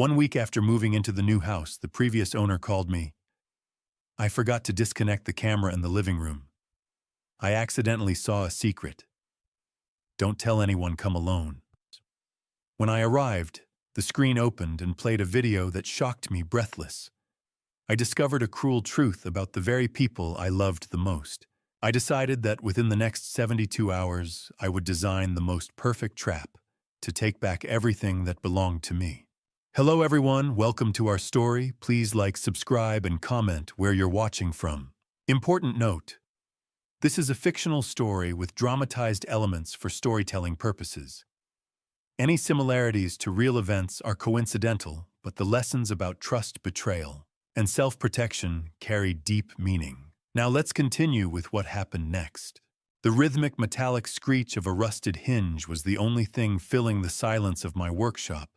One week after moving into the new house, the previous owner called me. I forgot to disconnect the camera in the living room. I accidentally saw a secret. Don't tell anyone, come alone. When I arrived, the screen opened and played a video that shocked me breathless. I discovered a cruel truth about the very people I loved the most. I decided that within the next 72 hours, I would design the most perfect trap to take back everything that belonged to me. Hello everyone, welcome to our story. Please like, subscribe, and comment where you're watching from. Important note: this is a fictional story with dramatized elements for storytelling purposes. Any similarities to real events are coincidental, but the lessons about trust, betrayal, and self-protection carry deep meaning. Now let's continue with what happened next. The rhythmic metallic screech of a rusted hinge was the only thing filling the silence of my workshop,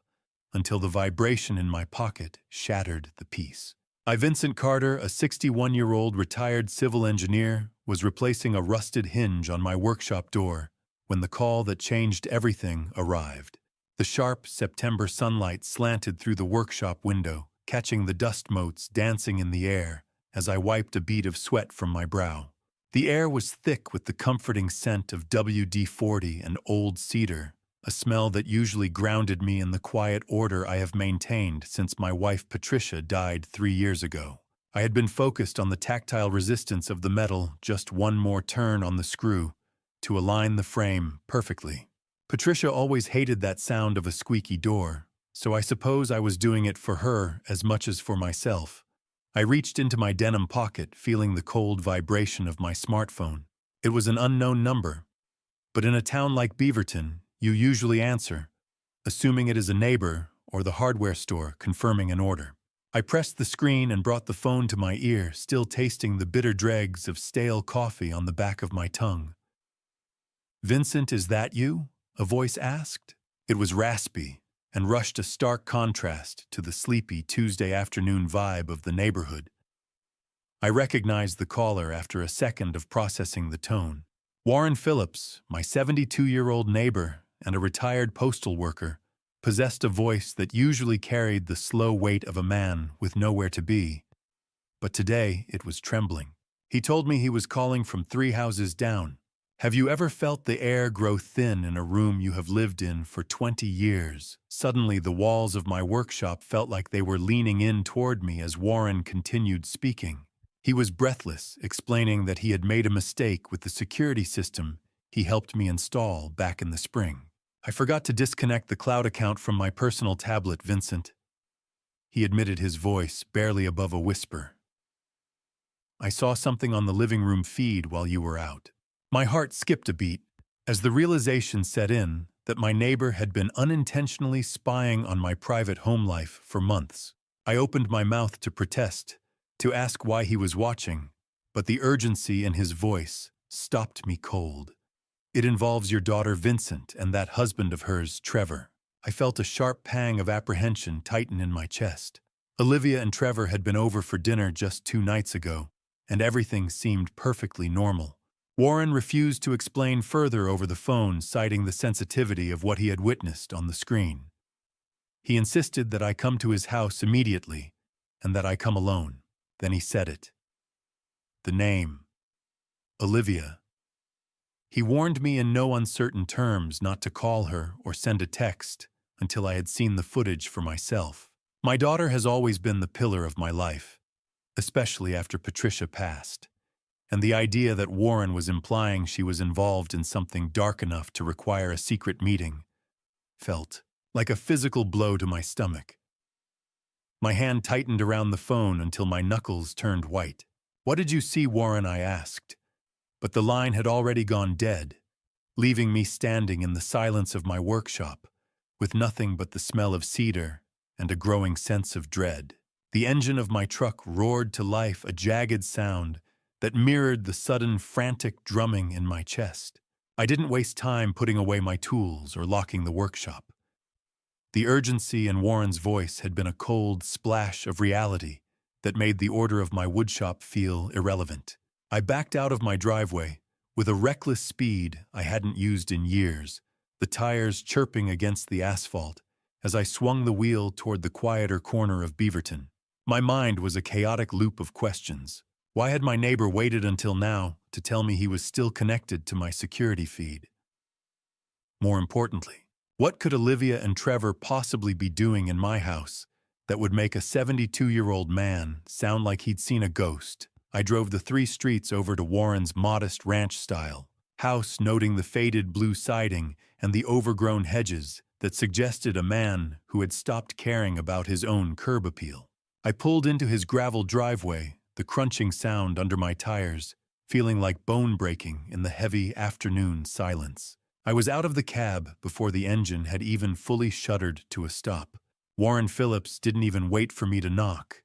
until the vibration in my pocket shattered the peace. Vincent Carter, a 61-year-old retired civil engineer, was replacing a rusted hinge on my workshop door when the call that changed everything arrived. The sharp September sunlight slanted through the workshop window, catching the dust motes dancing in the air as I wiped a bead of sweat from my brow. The air was thick with the comforting scent of WD-40 and old cedar, a smell that usually grounded me in the quiet order I have maintained since my wife Patricia died 3 years ago. I had been focused on the tactile resistance of the metal, just one more turn on the screw to align the frame perfectly. Patricia always hated that sound of a squeaky door, so I suppose I was doing it for her as much as for myself. I reached into my denim pocket, feeling the cold vibration of my smartphone. It was an unknown number, but in a town like Beaverton, you usually answer, assuming it is a neighbor or the hardware store confirming an order. I pressed the screen and brought the phone to my ear, still tasting the bitter dregs of stale coffee on the back of my tongue. "Vincent, is that you?" a voice asked. It was raspy and rushed a stark contrast to the sleepy Tuesday afternoon vibe of the neighborhood. I recognized the caller after a second of processing the tone. Warren Phillips, my 72-year-old neighbor and a retired postal worker, possessed a voice that usually carried the slow weight of a man with nowhere to be. But today it was trembling. He told me he was calling from 3 houses down. Have you ever felt the air grow thin in a room you have lived in for 20 years? Suddenly, the walls of my workshop felt like they were leaning in toward me as Warren continued speaking. He was breathless, explaining that he had made a mistake with the security system he helped me install back in the spring. "I forgot to disconnect the cloud account from my personal tablet, Vincent," he admitted, his voice barely above a whisper. "I saw something on the living room feed while you were out." My heart skipped a beat as the realization set in that my neighbor had been unintentionally spying on my private home life for months. I opened my mouth to protest, to ask why he was watching, but the urgency in his voice stopped me cold. "It involves your daughter Vincent and that husband of hers, Trevor." I felt a sharp pang of apprehension tighten in my chest. Olivia and Trevor had been over for dinner just 2 nights ago, and everything seemed perfectly normal. Warren refused to explain further over the phone, citing the sensitivity of what he had witnessed on the screen. He insisted that I come to his house immediately, and that I come alone. Then he said it. The name. Olivia. He warned me in no uncertain terms not to call her or send a text until I had seen the footage for myself. My daughter has always been the pillar of my life, especially after Patricia passed. And the idea that Warren was implying she was involved in something dark enough to require a secret meeting felt like a physical blow to my stomach. My hand tightened around the phone until my knuckles turned white. "What did you see, Warren?" I asked. But the line had already gone dead, leaving me standing in the silence of my workshop, with nothing but the smell of cedar and a growing sense of dread. The engine of my truck roared to life, a jagged sound that mirrored the sudden frantic drumming in my chest. I didn't waste time putting away my tools or locking the workshop. The urgency in Warren's voice had been a cold splash of reality that made the order of my woodshop feel irrelevant. I backed out of my driveway with a reckless speed I hadn't used in years, the tires chirping against the asphalt as I swung the wheel toward the quieter corner of Beaverton. My mind was a chaotic loop of questions. Why had my neighbor waited until now to tell me he was still connected to my security feed? More importantly, what could Olivia and Trevor possibly be doing in my house that would make a 72-year-old man sound like he'd seen a ghost? I drove the 3 streets over to Warren's modest ranch-style house, noting the faded blue siding and the overgrown hedges that suggested a man who had stopped caring about his own curb appeal. I pulled into his gravel driveway, the crunching sound under my tires, feeling like bone breaking in the heavy afternoon silence. I was out of the cab before the engine had even fully shuddered to a stop. Warren Phillips didn't even wait for me to knock.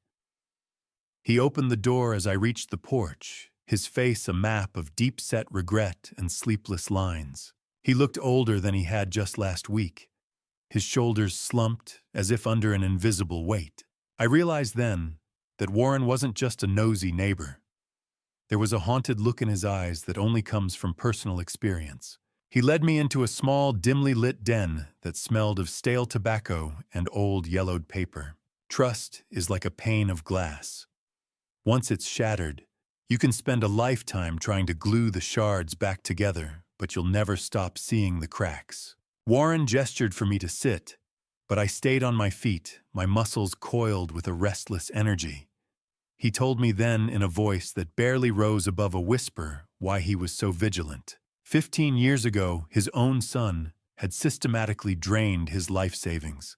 He opened the door as I reached the porch, his face a map of deep-set regret and sleepless lines. He looked older than he had just last week, his shoulders slumped as if under an invisible weight. I realized then that Warren wasn't just a nosy neighbor. There was a haunted look in his eyes that only comes from personal experience. He led me into a small, dimly lit den that smelled of stale tobacco and old yellowed paper. Trust is like a pane of glass. Once it's shattered, you can spend a lifetime trying to glue the shards back together, but you'll never stop seeing the cracks. Warren gestured for me to sit, but I stayed on my feet, my muscles coiled with a restless energy. He told me then in a voice that barely rose above a whisper why he was so vigilant. 15 years ago, his own son had systematically drained his life savings.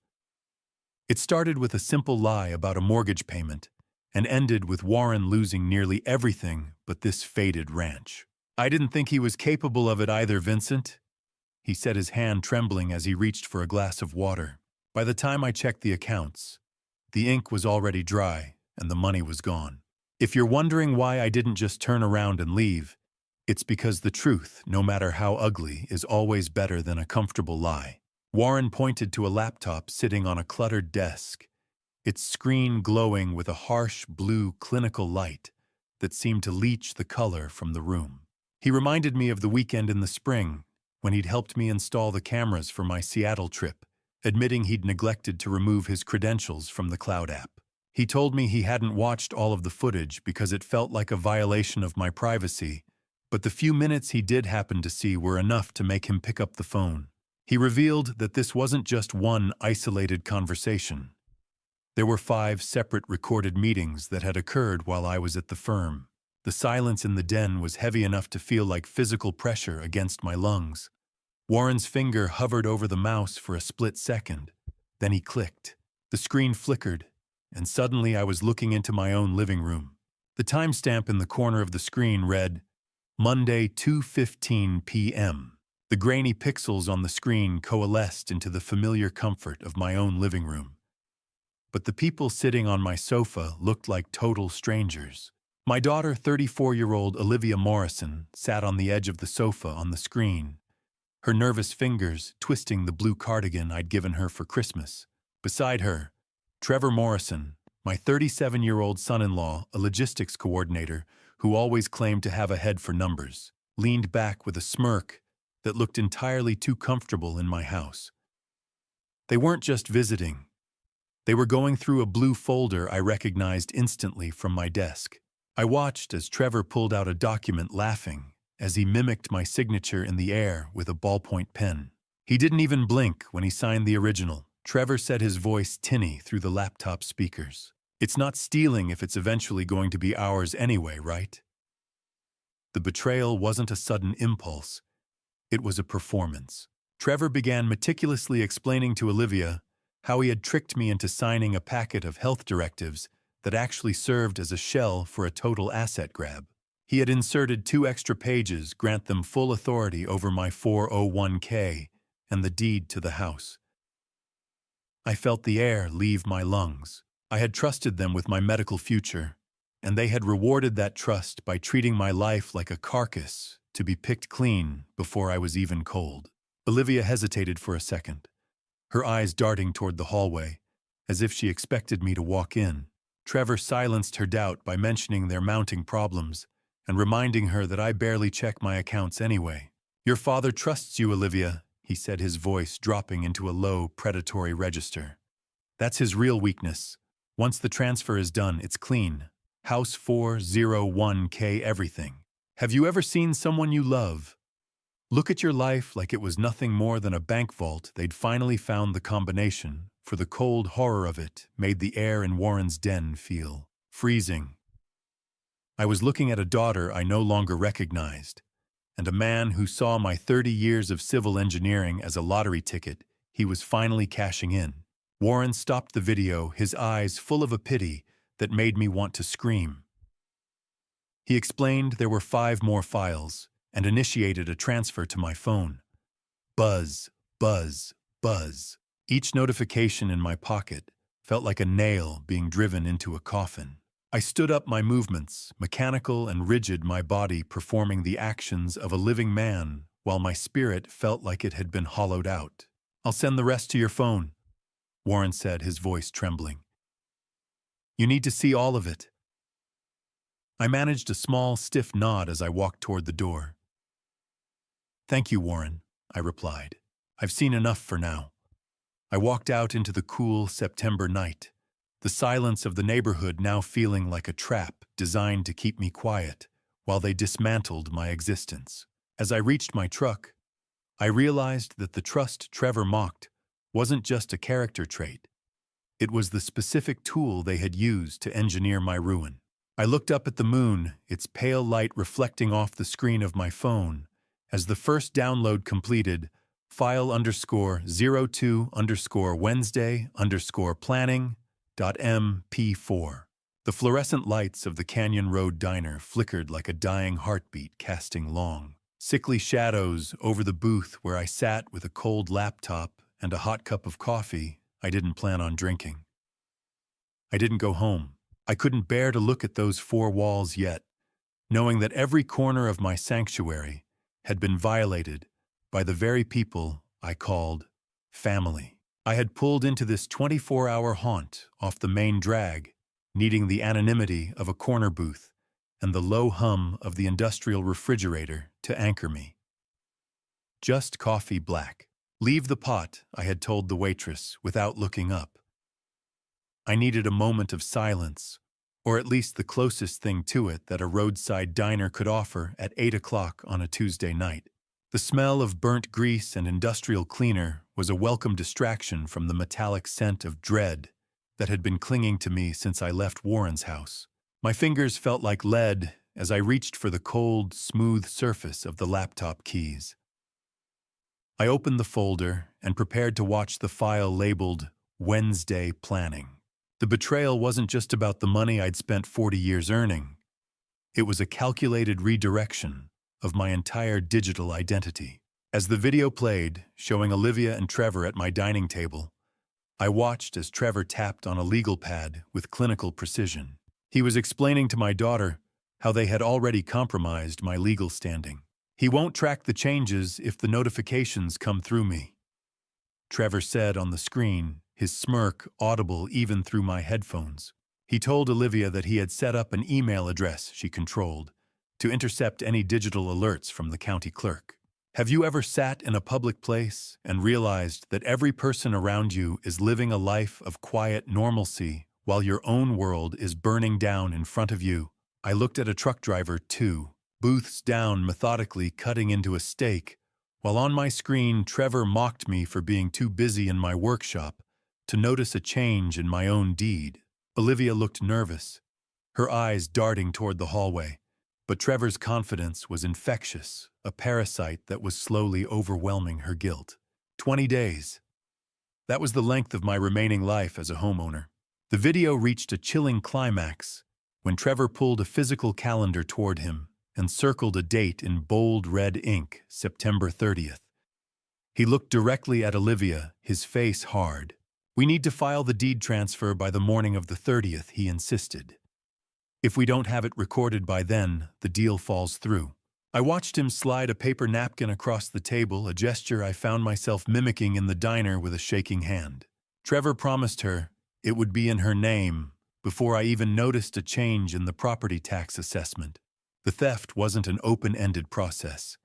It started with a simple lie about a mortgage payment and ended with Warren losing nearly everything but this faded ranch. I didn't think he was capable of it either, Vincent. He said, his hand trembling as he reached for a glass of water. By the time I checked the accounts, the ink was already dry and the money was gone. If you're wondering why I didn't just turn around and leave, it's because the truth, no matter how ugly, is always better than a comfortable lie. Warren pointed to a laptop sitting on a cluttered desk, its screen glowing with a harsh blue clinical light that seemed to leach the color from the room. He reminded me of the weekend in the spring when he'd helped me install the cameras for my Seattle trip, admitting he'd neglected to remove his credentials from the cloud app. He told me he hadn't watched all of the footage because it felt like a violation of my privacy, but the few minutes he did happen to see were enough to make him pick up the phone. He revealed that this wasn't just one isolated conversation. There were 5 separate recorded meetings that had occurred while I was at the firm. The silence in the den was heavy enough to feel like physical pressure against my lungs. Warren's finger hovered over the mouse for a split second. Then he clicked. The screen flickered, and suddenly I was looking into my own living room. The timestamp in the corner of the screen read, Monday, 2:15 p.m. The grainy pixels on the screen coalesced into the familiar comfort of my own living room. But the people sitting on my sofa looked like total strangers. My daughter, 34-year-old Olivia Morrison, sat on the edge of the sofa on the screen, her nervous fingers twisting the blue cardigan I'd given her for Christmas. Beside her, Trevor Morrison, my 37-year-old son-in-law, a logistics coordinator who always claimed to have a head for numbers, leaned back with a smirk that looked entirely too comfortable in my house. They weren't just visiting. They were going through a blue folder I recognized instantly from my desk. I watched as Trevor pulled out a document, laughing as he mimicked my signature in the air with a ballpoint pen. He didn't even blink when he signed the original. Trevor said, his voice tinny through the laptop speakers. It's not stealing if it's eventually going to be ours anyway, right? The betrayal wasn't a sudden impulse. It was a performance. Trevor began meticulously explaining to Olivia how he had tricked me into signing a packet of health directives that actually served as a shell for a total asset grab. He had inserted 2 extra pages, grant them full authority over my 401k and the deed to the house. I felt the air leave my lungs. I had trusted them with my medical future, and they had rewarded that trust by treating my life like a carcass to be picked clean before I was even cold. Olivia hesitated for a second, her eyes darting toward the hallway, as if she expected me to walk in. Trevor silenced her doubt by mentioning their mounting problems and reminding her that I barely check my accounts anyway. Your father trusts you, Olivia, he said, his voice dropping into a low, predatory register. That's his real weakness. Once the transfer is done, it's clean. House 401k everything. Have you ever seen someone you love look at your life like it was nothing more than a bank vault? They'd finally found the combination, for the cold horror of it made the air in Warren's den feel freezing. I was looking at a daughter I no longer recognized, and a man who saw my 30 years of civil engineering as a lottery ticket he was finally cashing in. Warren stopped the video, his eyes full of a pity that made me want to scream. He explained there were 5 more files and initiated a transfer to my phone. Buzz, buzz, buzz. Each notification in my pocket felt like a nail being driven into a coffin. I stood up, my movements, mechanical and rigid, my body performing the actions of a living man, while my spirit felt like it had been hollowed out. I'll send the rest to your phone, Warren said, his voice trembling. You need to see all of it. I managed a small, stiff nod as I walked toward the door. Thank you, Warren, I replied. I've seen enough for now. I walked out into the cool September night, the silence of the neighborhood now feeling like a trap designed to keep me quiet while they dismantled my existence. As I reached my truck, I realized that the trust Trevor mocked wasn't just a character trait. It was the specific tool they had used to engineer my ruin. I looked up at the moon, its pale light reflecting off the screen of my phone, as the first download completed, file_02_Wednesday_planning.mp4. The fluorescent lights of the Canyon Road diner flickered like a dying heartbeat, casting long, sickly shadows over the booth where I sat with a cold laptop and a hot cup of coffee I didn't plan on drinking. I didn't go home. I couldn't bear to look at those 4 walls yet, knowing that every corner of my sanctuary had been violated by the very people I called family. I had pulled into this 24-hour haunt off the main drag, needing the anonymity of a corner booth and the low hum of the industrial refrigerator to anchor me. Just coffee black. Leave the pot, I had told the waitress without looking up. I needed a moment of silence, or at least the closest thing to it that a roadside diner could offer at 8 o'clock on a Tuesday night. The smell of burnt grease and industrial cleaner was a welcome distraction from the metallic scent of dread that had been clinging to me since I left Warren's house. My fingers felt like lead as I reached for the cold, smooth surface of the laptop keys. I opened the folder and prepared to watch the file labeled Wednesday Planning. The betrayal wasn't just about the money I'd spent 40 years earning. It was a calculated redirection of my entire digital identity. As the video played, showing Olivia and Trevor at my dining table, I watched as Trevor tapped on a legal pad with clinical precision. He was explaining to my daughter how they had already compromised my legal standing. He won't track the changes if the notifications come through me, Trevor said on the screen, his smirk audible even through my headphones. He told Olivia that he had set up an email address she controlled to intercept any digital alerts from the county clerk. Have you ever sat in a public place and realized that every person around you is living a life of quiet normalcy while your own world is burning down in front of you? I looked at a truck driver, too, booths down, methodically cutting into a steak, while on my screen Trevor mocked me for being too busy in my workshop to notice a change in my own deed. Olivia looked nervous, her eyes darting toward the hallway, but Trevor's confidence was infectious, a parasite that was slowly overwhelming her guilt. 20 days. That was the length of my remaining life as a homeowner. The video reached a chilling climax when Trevor pulled a physical calendar toward him and circled a date in bold red ink, September 30th. He looked directly at Olivia, his face hard. We need to file the deed transfer by the morning of the 30th, he insisted. If we don't have it recorded by then, the deal falls through. I watched him slide a paper napkin across the table, a gesture I found myself mimicking in the diner with a shaking hand. Trevor promised her it would be in her name before I even noticed a change in the property tax assessment. The theft wasn't an open-ended process.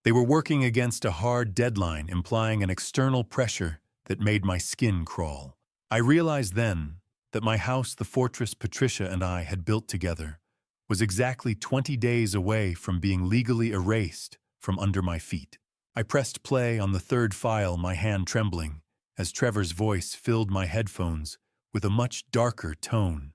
They were working against a hard deadline, implying an external pressure that made my skin crawl. I realized then that my house, the fortress Patricia and I had built together, was exactly 20 days away from being legally erased from under my feet. I pressed play on the third file, my hand trembling, as Trevor's voice filled my headphones with a much darker tone.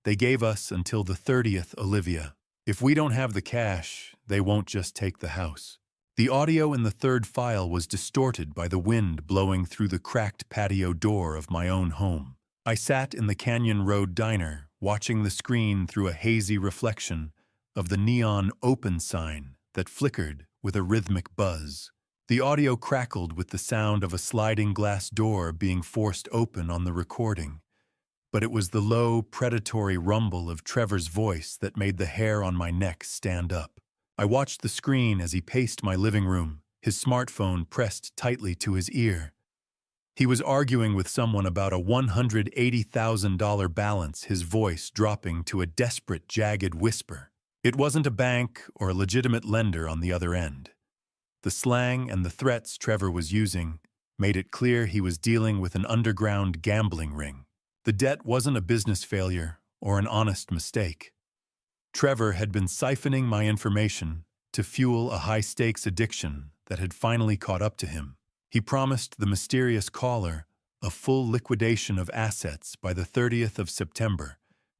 They gave us until the 30th, Olivia. If we don't have the cash, they won't just take the house. The audio in the third file was distorted by the wind blowing through the cracked patio door of my own home. I sat in the Canyon Road diner, watching the screen through a hazy reflection of the neon open sign that flickered with a rhythmic buzz. The audio crackled with the sound of a sliding glass door being forced open on the recording, but it was the low, predatory rumble of Trevor's voice that made the hair on my neck stand up. I watched the screen as he paced my living room, his smartphone pressed tightly to his ear. He was arguing with someone about a $180,000 balance, his voice dropping to a desperate, jagged whisper. It wasn't a bank or a legitimate lender on the other end. The slang and the threats Trevor was using made it clear he was dealing with an underground gambling ring. The debt wasn't a business failure or an honest mistake. Trevor had been siphoning my information to fuel a high-stakes addiction that had finally caught up to him. He promised the mysterious caller a full liquidation of assets by the 30th of September,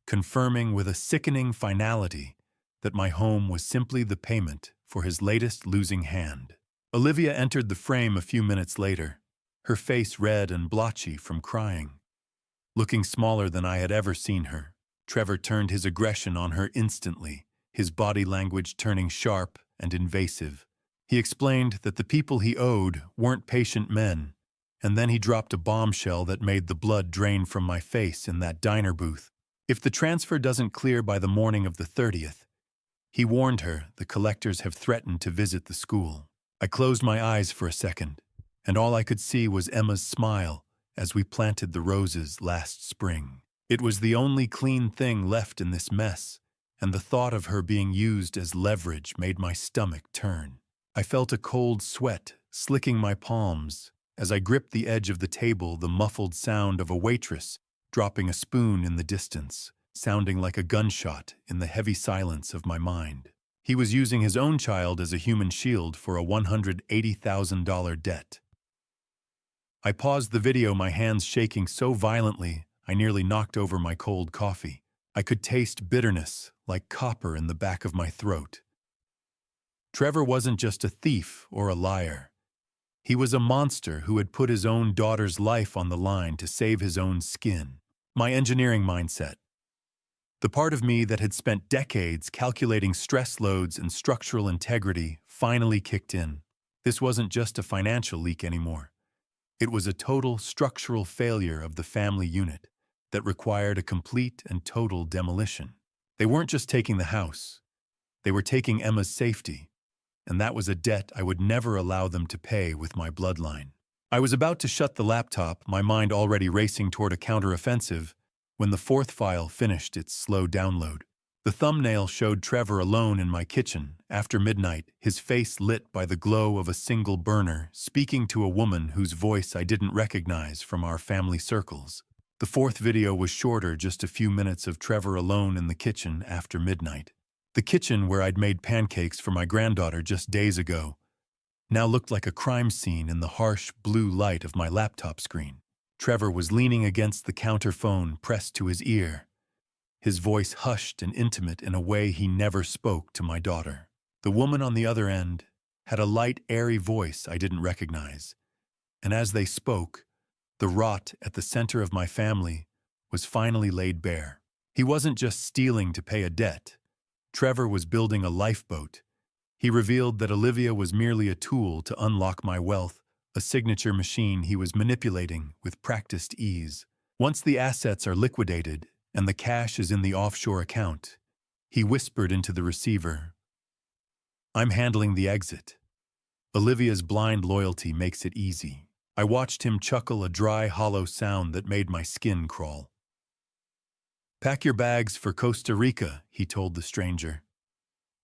confirming with a sickening finality that my home was simply the payment for his latest losing hand. Olivia entered the frame a few minutes later, her face red and blotchy from crying. Looking smaller than I had ever seen her, Trevor turned his aggression on her instantly, his body language turning sharp and invasive. He explained that the people he owed weren't patient men, and then he dropped a bombshell that made the blood drain from my face in that diner booth. If the transfer doesn't clear by the morning of the 30th, he warned her the collectors have threatened to visit the school. I closed my eyes for a second, and all I could see was Emma's smile as we planted the roses last spring. It was the only clean thing left in this mess, and the thought of her being used as leverage made my stomach turn. I felt a cold sweat slicking my palms as I gripped the edge of the table, the muffled sound of a waitress dropping a spoon in the distance, sounding like a gunshot in the heavy silence of my mind. He was using his own child as a human shield for a $180,000 debt. I paused the video, my hands shaking so violently I nearly knocked over my cold coffee. I could taste bitterness like copper in the back of my throat. Trevor wasn't just a thief or a liar. He was a monster who had put his own daughter's life on the line to save his own skin. My engineering mindset, the part of me that had spent decades calculating stress loads and structural integrity, finally kicked in. This wasn't just a financial leak anymore. It was a total structural failure of the family unit that required a complete and total demolition. They weren't just taking the house. They were taking Emma's safety, and that was a debt I would never allow them to pay with my bloodline. I was about to shut the laptop, my mind already racing toward a counteroffensive, when the fourth file finished its slow download. The thumbnail showed Trevor alone in my kitchen, after midnight, his face lit by the glow of a single burner, speaking to a woman whose voice I didn't recognize from our family circles. The fourth video was shorter, just a few minutes of Trevor alone in the kitchen after midnight. The kitchen where I'd made pancakes for my granddaughter just days ago now looked like a crime scene in the harsh blue light of my laptop screen. Trevor was leaning against the counter phone pressed to his ear, his voice hushed and intimate in a way he never spoke to my daughter. The woman on the other end had a light, airy voice I didn't recognize, and as they spoke, the rot at the center of my family was finally laid bare. He wasn't just stealing to pay a debt. Trevor was building a lifeboat. He revealed that Olivia was merely a tool to unlock my wealth, a signature machine he was manipulating with practiced ease. Once the assets are liquidated and the cash is in the offshore account, he whispered into the receiver, "I'm handling the exit. Olivia's blind loyalty makes it easy." I watched him chuckle, a dry, hollow sound that made my skin crawl. "Pack your bags for Costa Rica," he told the stranger.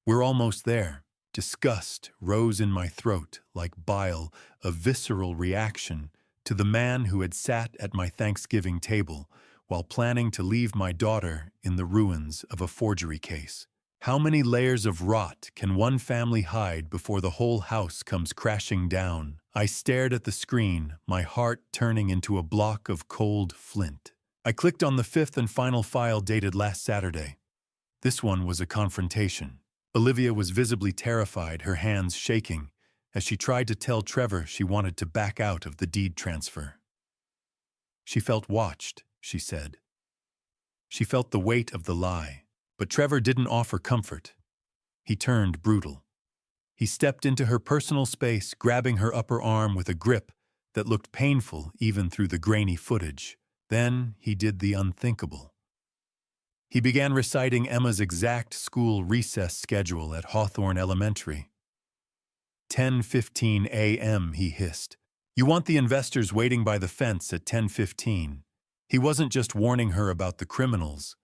"We're almost there. Disgust rose in my throat like bile, a visceral reaction to the man who had sat at my Thanksgiving table while planning to leave my daughter in the ruins of a forgery case. How many layers of rot can one family hide before the whole house comes crashing down? I stared at the screen, my heart turning into a block of cold flint. I clicked on the fifth and final file dated last Saturday. This one was a confrontation. Olivia was visibly terrified, her hands shaking, as she tried to tell Trevor she wanted to back out of the deed transfer. She felt watched, she said. She felt the weight of the lie. But Trevor didn't offer comfort. He turned brutal. He stepped into her personal space, grabbing her upper arm with a grip that looked painful even through the grainy footage. Then he did the unthinkable. He began reciting Emma's exact school recess schedule at Hawthorne Elementary. 10:15 a.m., he hissed. You want the investors waiting by the fence at 10:15. He wasn't just warning her about the criminals.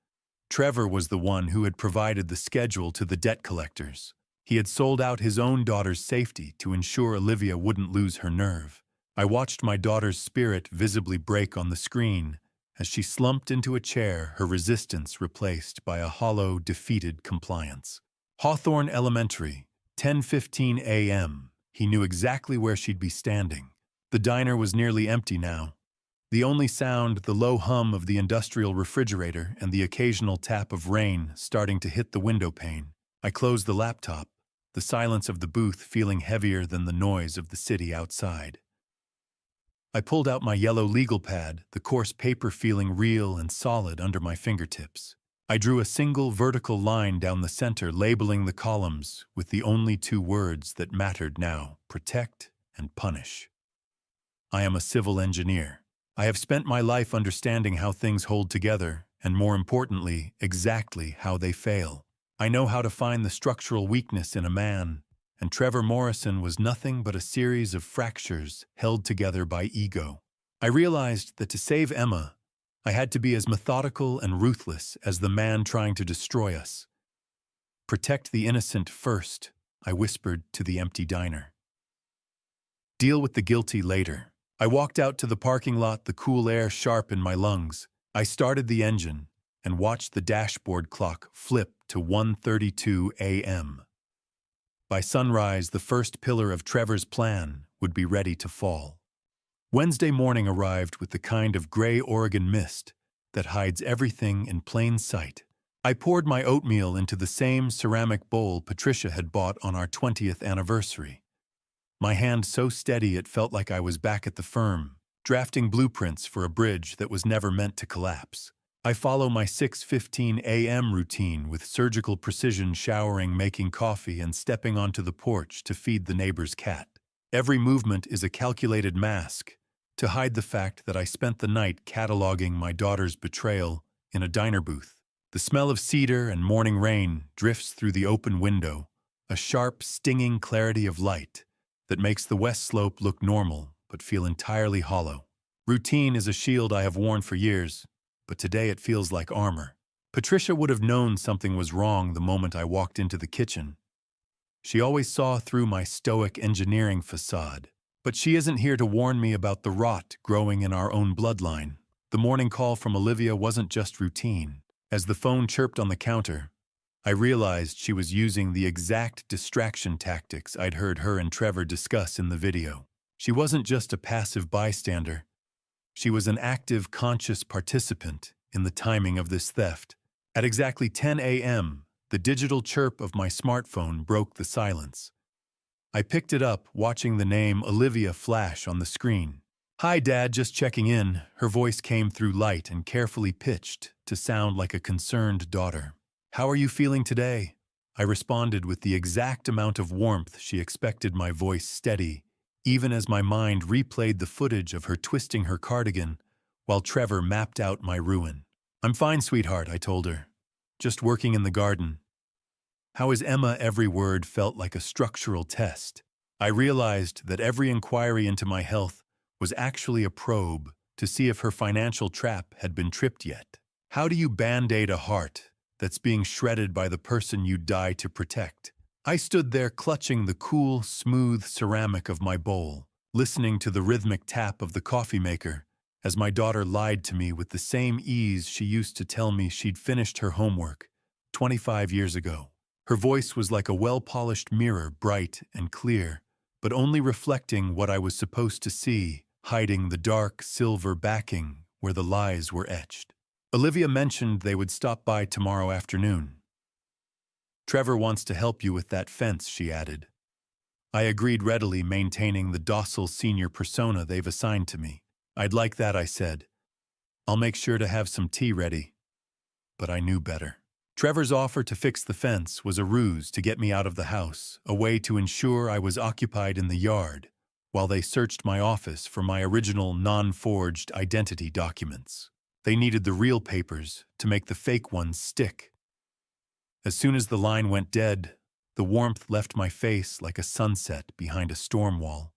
Trevor was the one who had provided the schedule to the debt collectors. He had sold out his own daughter's safety to ensure Olivia wouldn't lose her nerve. I watched my daughter's spirit visibly break on the screen as she slumped into a chair, her resistance replaced by a hollow, defeated compliance. Hawthorne Elementary, 10:15 a.m. He knew exactly where she'd be standing. The diner was nearly empty now. The only sound, the low hum of the industrial refrigerator and the occasional tap of rain starting to hit the window pane. I closed the laptop, the silence of the booth feeling heavier than the noise of the city outside. I pulled out my yellow legal pad, the coarse paper feeling real and solid under my fingertips. I drew a single vertical line down the center, labeling the columns with the only two words that mattered now: protect and punish. I am a civil engineer. I have spent my life understanding how things hold together, and more importantly, exactly how they fail. I know how to find the structural weakness in a man, and Trevor Morrison was nothing but a series of fractures held together by ego. I realized that to save Emma, I had to be as methodical and ruthless as the man trying to destroy us. Protect the innocent first, I whispered to the empty diner. Deal with the guilty later. I walked out to the parking lot, the cool air sharp in my lungs. I started the engine and watched the dashboard clock flip to 1:32 a.m. By sunrise, the first pillar of Trevor's plan would be ready to fall. Wednesday morning arrived with the kind of gray Oregon mist that hides everything in plain sight. I poured my oatmeal into the same ceramic bowl Patricia had bought on our 20th anniversary. My hand so steady it felt like I was back at the firm, drafting blueprints for a bridge that was never meant to collapse. I follow my 6:15 a.m. routine with surgical precision, showering, making coffee, and stepping onto the porch to feed the neighbor's cat. Every movement is a calculated mask to hide the fact that I spent the night cataloging my daughter's betrayal in a diner booth. The smell of cedar and morning rain drifts through the open window, a sharp, stinging clarity of light that makes the west slope look normal but feel entirely hollow. Routine is a shield I have worn for years, but today it feels like armor. Patricia would have known something was wrong the moment I walked into the kitchen. She always saw through my stoic engineering facade, but she isn't here to warn me about the rot growing in our own bloodline. The morning call from Olivia wasn't just routine. As the phone chirped on the counter, I realized she was using the exact distraction tactics I'd heard her and Trevor discuss in the video. She wasn't just a passive bystander. She was an active, conscious participant in the timing of this theft. At exactly 10 a.m., the digital chirp of my smartphone broke the silence. I picked it up, watching the name Olivia flash on the screen. "Hi, Dad, just checking in." Her voice came through light and carefully pitched to sound like a concerned daughter. "How are you feeling today?" I responded with the exact amount of warmth she expected my voice steady, even as my mind replayed the footage of her twisting her cardigan while Trevor mapped out my ruin. "I'm fine, sweetheart," I told her. "Just working in the garden." "How is Emma?" Every word felt like a structural test. I realized that every inquiry into my health was actually a probe to see if her financial trap had been tripped yet. How do you band-aid a heart that's being shredded by the person you die to protect? I stood there clutching the cool, smooth ceramic of my bowl, listening to the rhythmic tap of the coffee maker, as my daughter lied to me with the same ease she used to tell me she'd finished her homework 25 years ago. Her voice was like a well-polished mirror, bright and clear, but only reflecting what I was supposed to see, hiding the dark, silver backing where the lies were etched. Olivia mentioned they would stop by tomorrow afternoon. Trevor wants to help you with that fence, she added. I agreed readily, maintaining the docile senior persona they've assigned to me. I'd like that, I said. I'll make sure to have some tea ready. But I knew better. Trevor's offer to fix the fence was a ruse to get me out of the house, a way to ensure I was occupied in the yard, while they searched my office for my original non-forged identity documents. They needed the real papers to make the fake ones stick. As soon as the line went dead, the warmth left my face like a sunset behind a storm wall.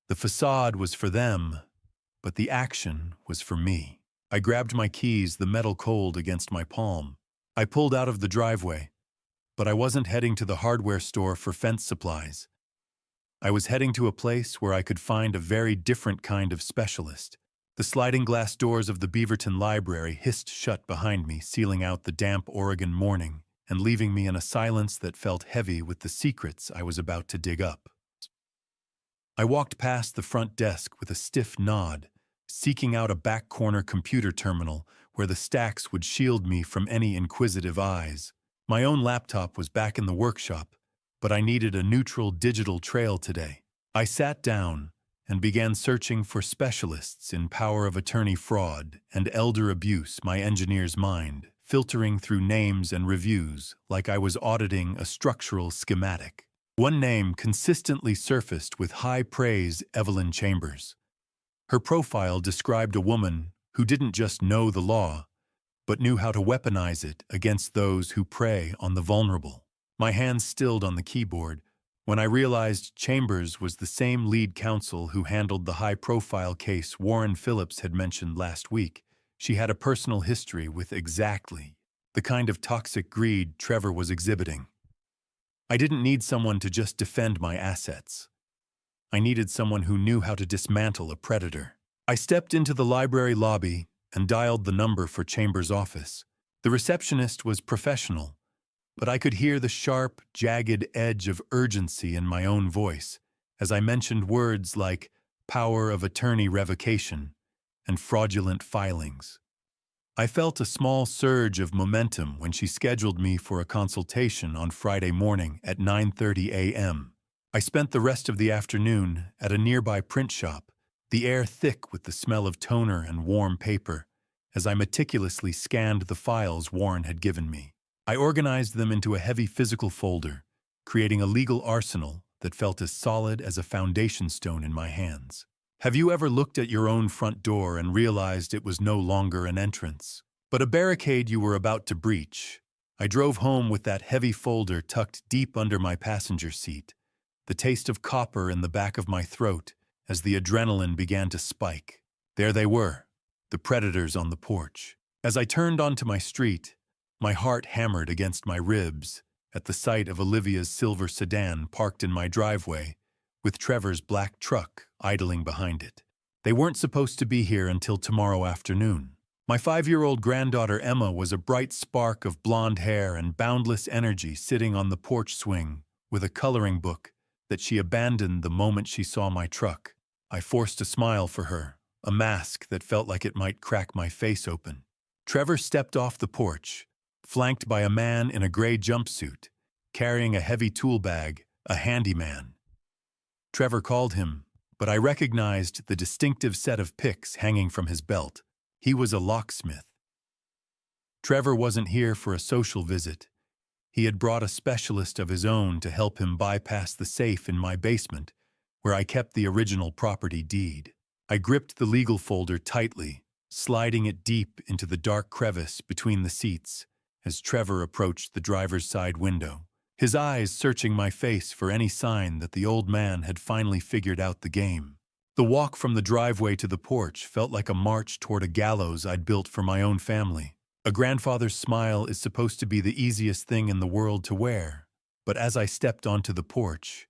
The facade was for them, but the action was for me. I grabbed my keys, the metal cold against my palm. I pulled out of the driveway, but I wasn't heading to the hardware store for fence supplies. I was heading to a place where I could find a very different kind of specialist. The sliding glass doors of the Beaverton Library hissed shut behind me, sealing out the damp Oregon morning and leaving me in a silence that felt heavy with the secrets I was about to dig up. I walked past the front desk with a stiff nod, seeking out a back corner computer terminal where the stacks would shield me from any inquisitive eyes. My own laptop was back in the workshop, but I needed a neutral digital trail today. I sat down and began searching for specialists in power of attorney fraud and elder abuse, my engineer's mind, filtering through names and reviews like I was auditing a structural schematic. One name consistently surfaced with high praise: Evelyn Chambers. Her profile described a woman who didn't just know the law, but knew how to weaponize it against those who prey on the vulnerable. My hands stilled on the keyboard when I realized Chambers was the same lead counsel who handled the high-profile case Warren Phillips had mentioned last week. She had a personal history with exactly the kind of toxic greed Trevor was exhibiting. I didn't need someone to just defend my assets. I needed someone who knew how to dismantle a predator. I stepped into the library lobby and dialed the number for Chambers' office. The receptionist was professional, but I could hear the sharp, jagged edge of urgency in my own voice as I mentioned words like power of attorney revocation and fraudulent filings. I felt a small surge of momentum when she scheduled me for a consultation on Friday morning at 9:30 a.m. I spent the rest of the afternoon at a nearby print shop, the air thick with the smell of toner and warm paper, as I meticulously scanned the files Warren had given me. I organized them into a heavy physical folder, creating a legal arsenal that felt as solid as a foundation stone in my hands. Have you ever looked at your own front door and realized it was no longer an entrance, but a barricade you were about to breach? I drove home with that heavy folder tucked deep under my passenger seat, the taste of copper in the back of my throat as the adrenaline began to spike. There they were, the predators on the porch. As I turned onto my street, my heart hammered against my ribs at the sight of Olivia's silver sedan parked in my driveway, with Trevor's black truck idling behind it. They weren't supposed to be here until tomorrow afternoon. My 5-year-old granddaughter Emma was a bright spark of blonde hair and boundless energy sitting on the porch swing with a coloring book that she abandoned the moment she saw my truck. I forced a smile for her, a mask that felt like it might crack my face open. Trevor stepped off the porch, flanked by a man in a gray jumpsuit, carrying a heavy tool bag, a handyman. Trevor called him, but I recognized the distinctive set of picks hanging from his belt. He was a locksmith. Trevor wasn't here for a social visit. He had brought a specialist of his own to help him bypass the safe in my basement, where I kept the original property deed. I gripped the legal folder tightly, sliding it deep into the dark crevice between the seats as Trevor approached the driver's side window, his eyes searching my face for any sign that the old man had finally figured out the game. The walk from the driveway to the porch felt like a march toward a gallows I'd built for my own family. A grandfather's smile is supposed to be the easiest thing in the world to wear, But as I stepped onto the porch,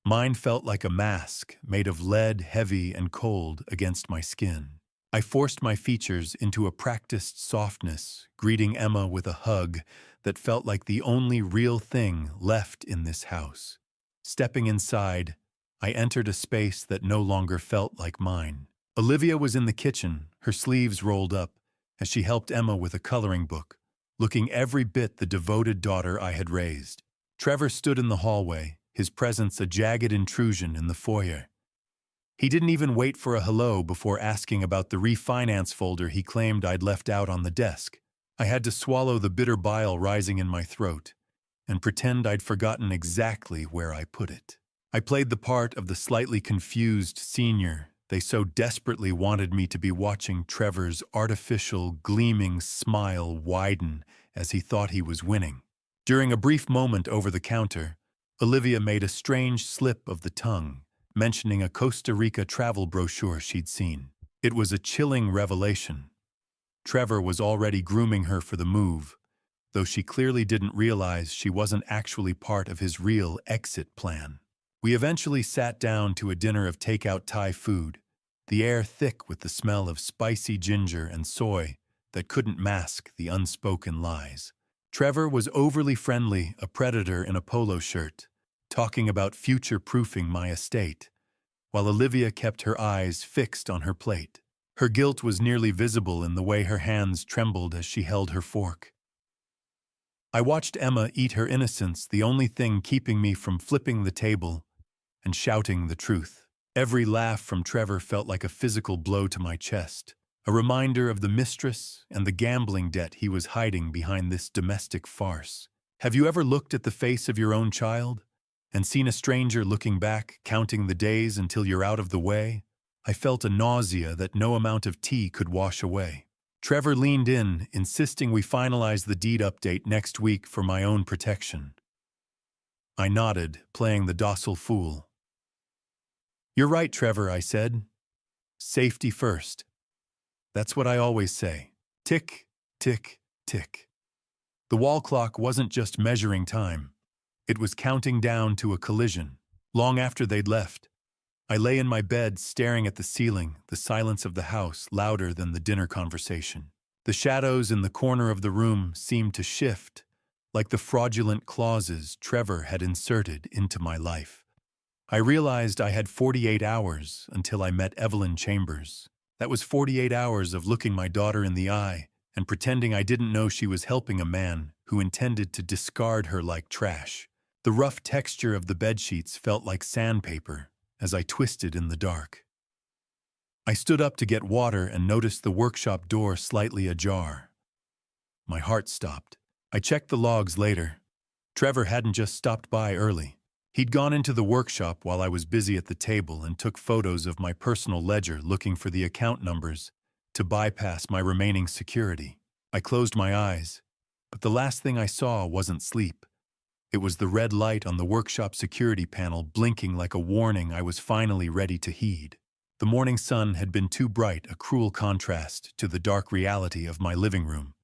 mine felt like a mask made of lead, heavy and cold against my skin. I forced my features into a practiced softness, greeting Emma with a hug that felt like the only real thing left in this house. Stepping inside, I entered a space that no longer felt like mine. Olivia was in the kitchen, her sleeves rolled up, as she helped Emma with a coloring book, looking every bit the devoted daughter I had raised. Trevor stood in the hallway, his presence a jagged intrusion in the foyer. He didn't even wait for a hello before asking about the refinance folder he claimed I'd left out on the desk. I had to swallow the bitter bile rising in my throat and pretend I'd forgotten exactly where I put it. I played the part of the slightly confused senior they so desperately wanted me to be, watching Trevor's artificial, gleaming smile widen as he thought he was winning. During a brief moment over the counter, Olivia made a strange slip of the tongue, mentioning a Costa Rica travel brochure she'd seen. It was a chilling revelation. Trevor was already grooming her for the move, though she clearly didn't realize she wasn't actually part of his real exit plan. We eventually sat down to a dinner of takeout Thai food, the air thick with the smell of spicy ginger and soy that couldn't mask the unspoken lies. Trevor was overly friendly, a predator in a polo shirt, talking about future-proofing my estate, while Olivia kept her eyes fixed on her plate. Her guilt was nearly visible in the way her hands trembled as she held her fork. I watched Emma eat her innocence, the only thing keeping me from flipping the table and shouting the truth. Every laugh from Trevor felt like a physical blow to my chest, a reminder of the mistress and the gambling debt he was hiding behind this domestic farce. Have you ever looked at the face of your own child and seen a stranger looking back, counting the days until you're out of the way? I felt a nausea that no amount of tea could wash away. Trevor leaned in, insisting we finalize the deed update next week for my own protection. I nodded, playing the docile fool. "You're right, Trevor," I said. "Safety first." That's what I always say. Tick, tick, tick. The wall clock wasn't just measuring time. It was counting down to a collision. Long after they'd left, I lay in my bed staring at the ceiling, the silence of the house louder than the dinner conversation. The shadows in the corner of the room seemed to shift, like the fraudulent clauses Trevor had inserted into my life. I realized I had 48 hours until I met Evelyn Chambers. That was 48 hours of looking my daughter in the eye and pretending I didn't know she was helping a man who intended to discard her like trash. The rough texture of the bedsheets felt like sandpaper as I twisted in the dark. I stood up to get water and noticed the workshop door slightly ajar. My heart stopped. I checked the logs later. Trevor hadn't just stopped by early. He'd gone into the workshop while I was busy at the table and took photos of my personal ledger, looking for the account numbers to bypass my remaining security. I closed my eyes, but the last thing I saw wasn't sleep. It was the red light on the workshop security panel blinking like a warning I was finally ready to heed. The morning sun had been too bright, a cruel contrast to the dark reality of my living room.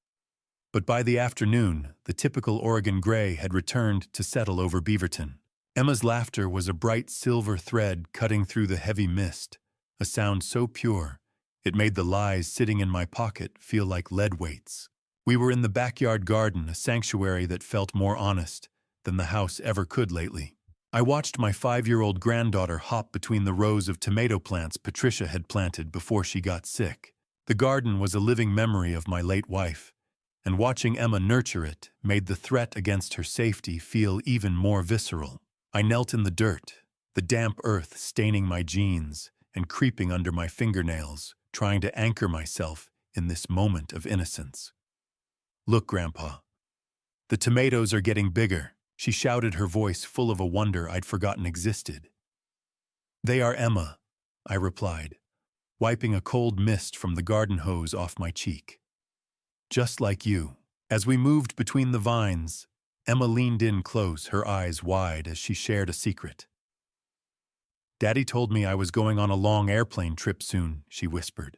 But by the afternoon, the typical Oregon gray had returned to settle over Beaverton. Emma's laughter was a bright silver thread cutting through the heavy mist, a sound so pure it made the lies sitting in my pocket feel like lead weights. We were in the backyard garden, a sanctuary that felt more honest than the house ever could lately. I watched my 5-year-old granddaughter hop between the rows of tomato plants Patricia had planted before she got sick. The garden was a living memory of my late wife, and watching Emma nurture it made the threat against her safety feel even more visceral. I knelt in the dirt, the damp earth staining my jeans and creeping under my fingernails, trying to anchor myself in this moment of innocence. "Look, Grandpa, the tomatoes are getting bigger," she shouted, her voice full of a wonder I'd forgotten existed. "They are, Emma," I replied, wiping a cold mist from the garden hose off my cheek. "Just like you." As we moved between the vines, Emma leaned in close, her eyes wide as she shared a secret. "Daddy told me I was going on a long airplane trip soon," she whispered.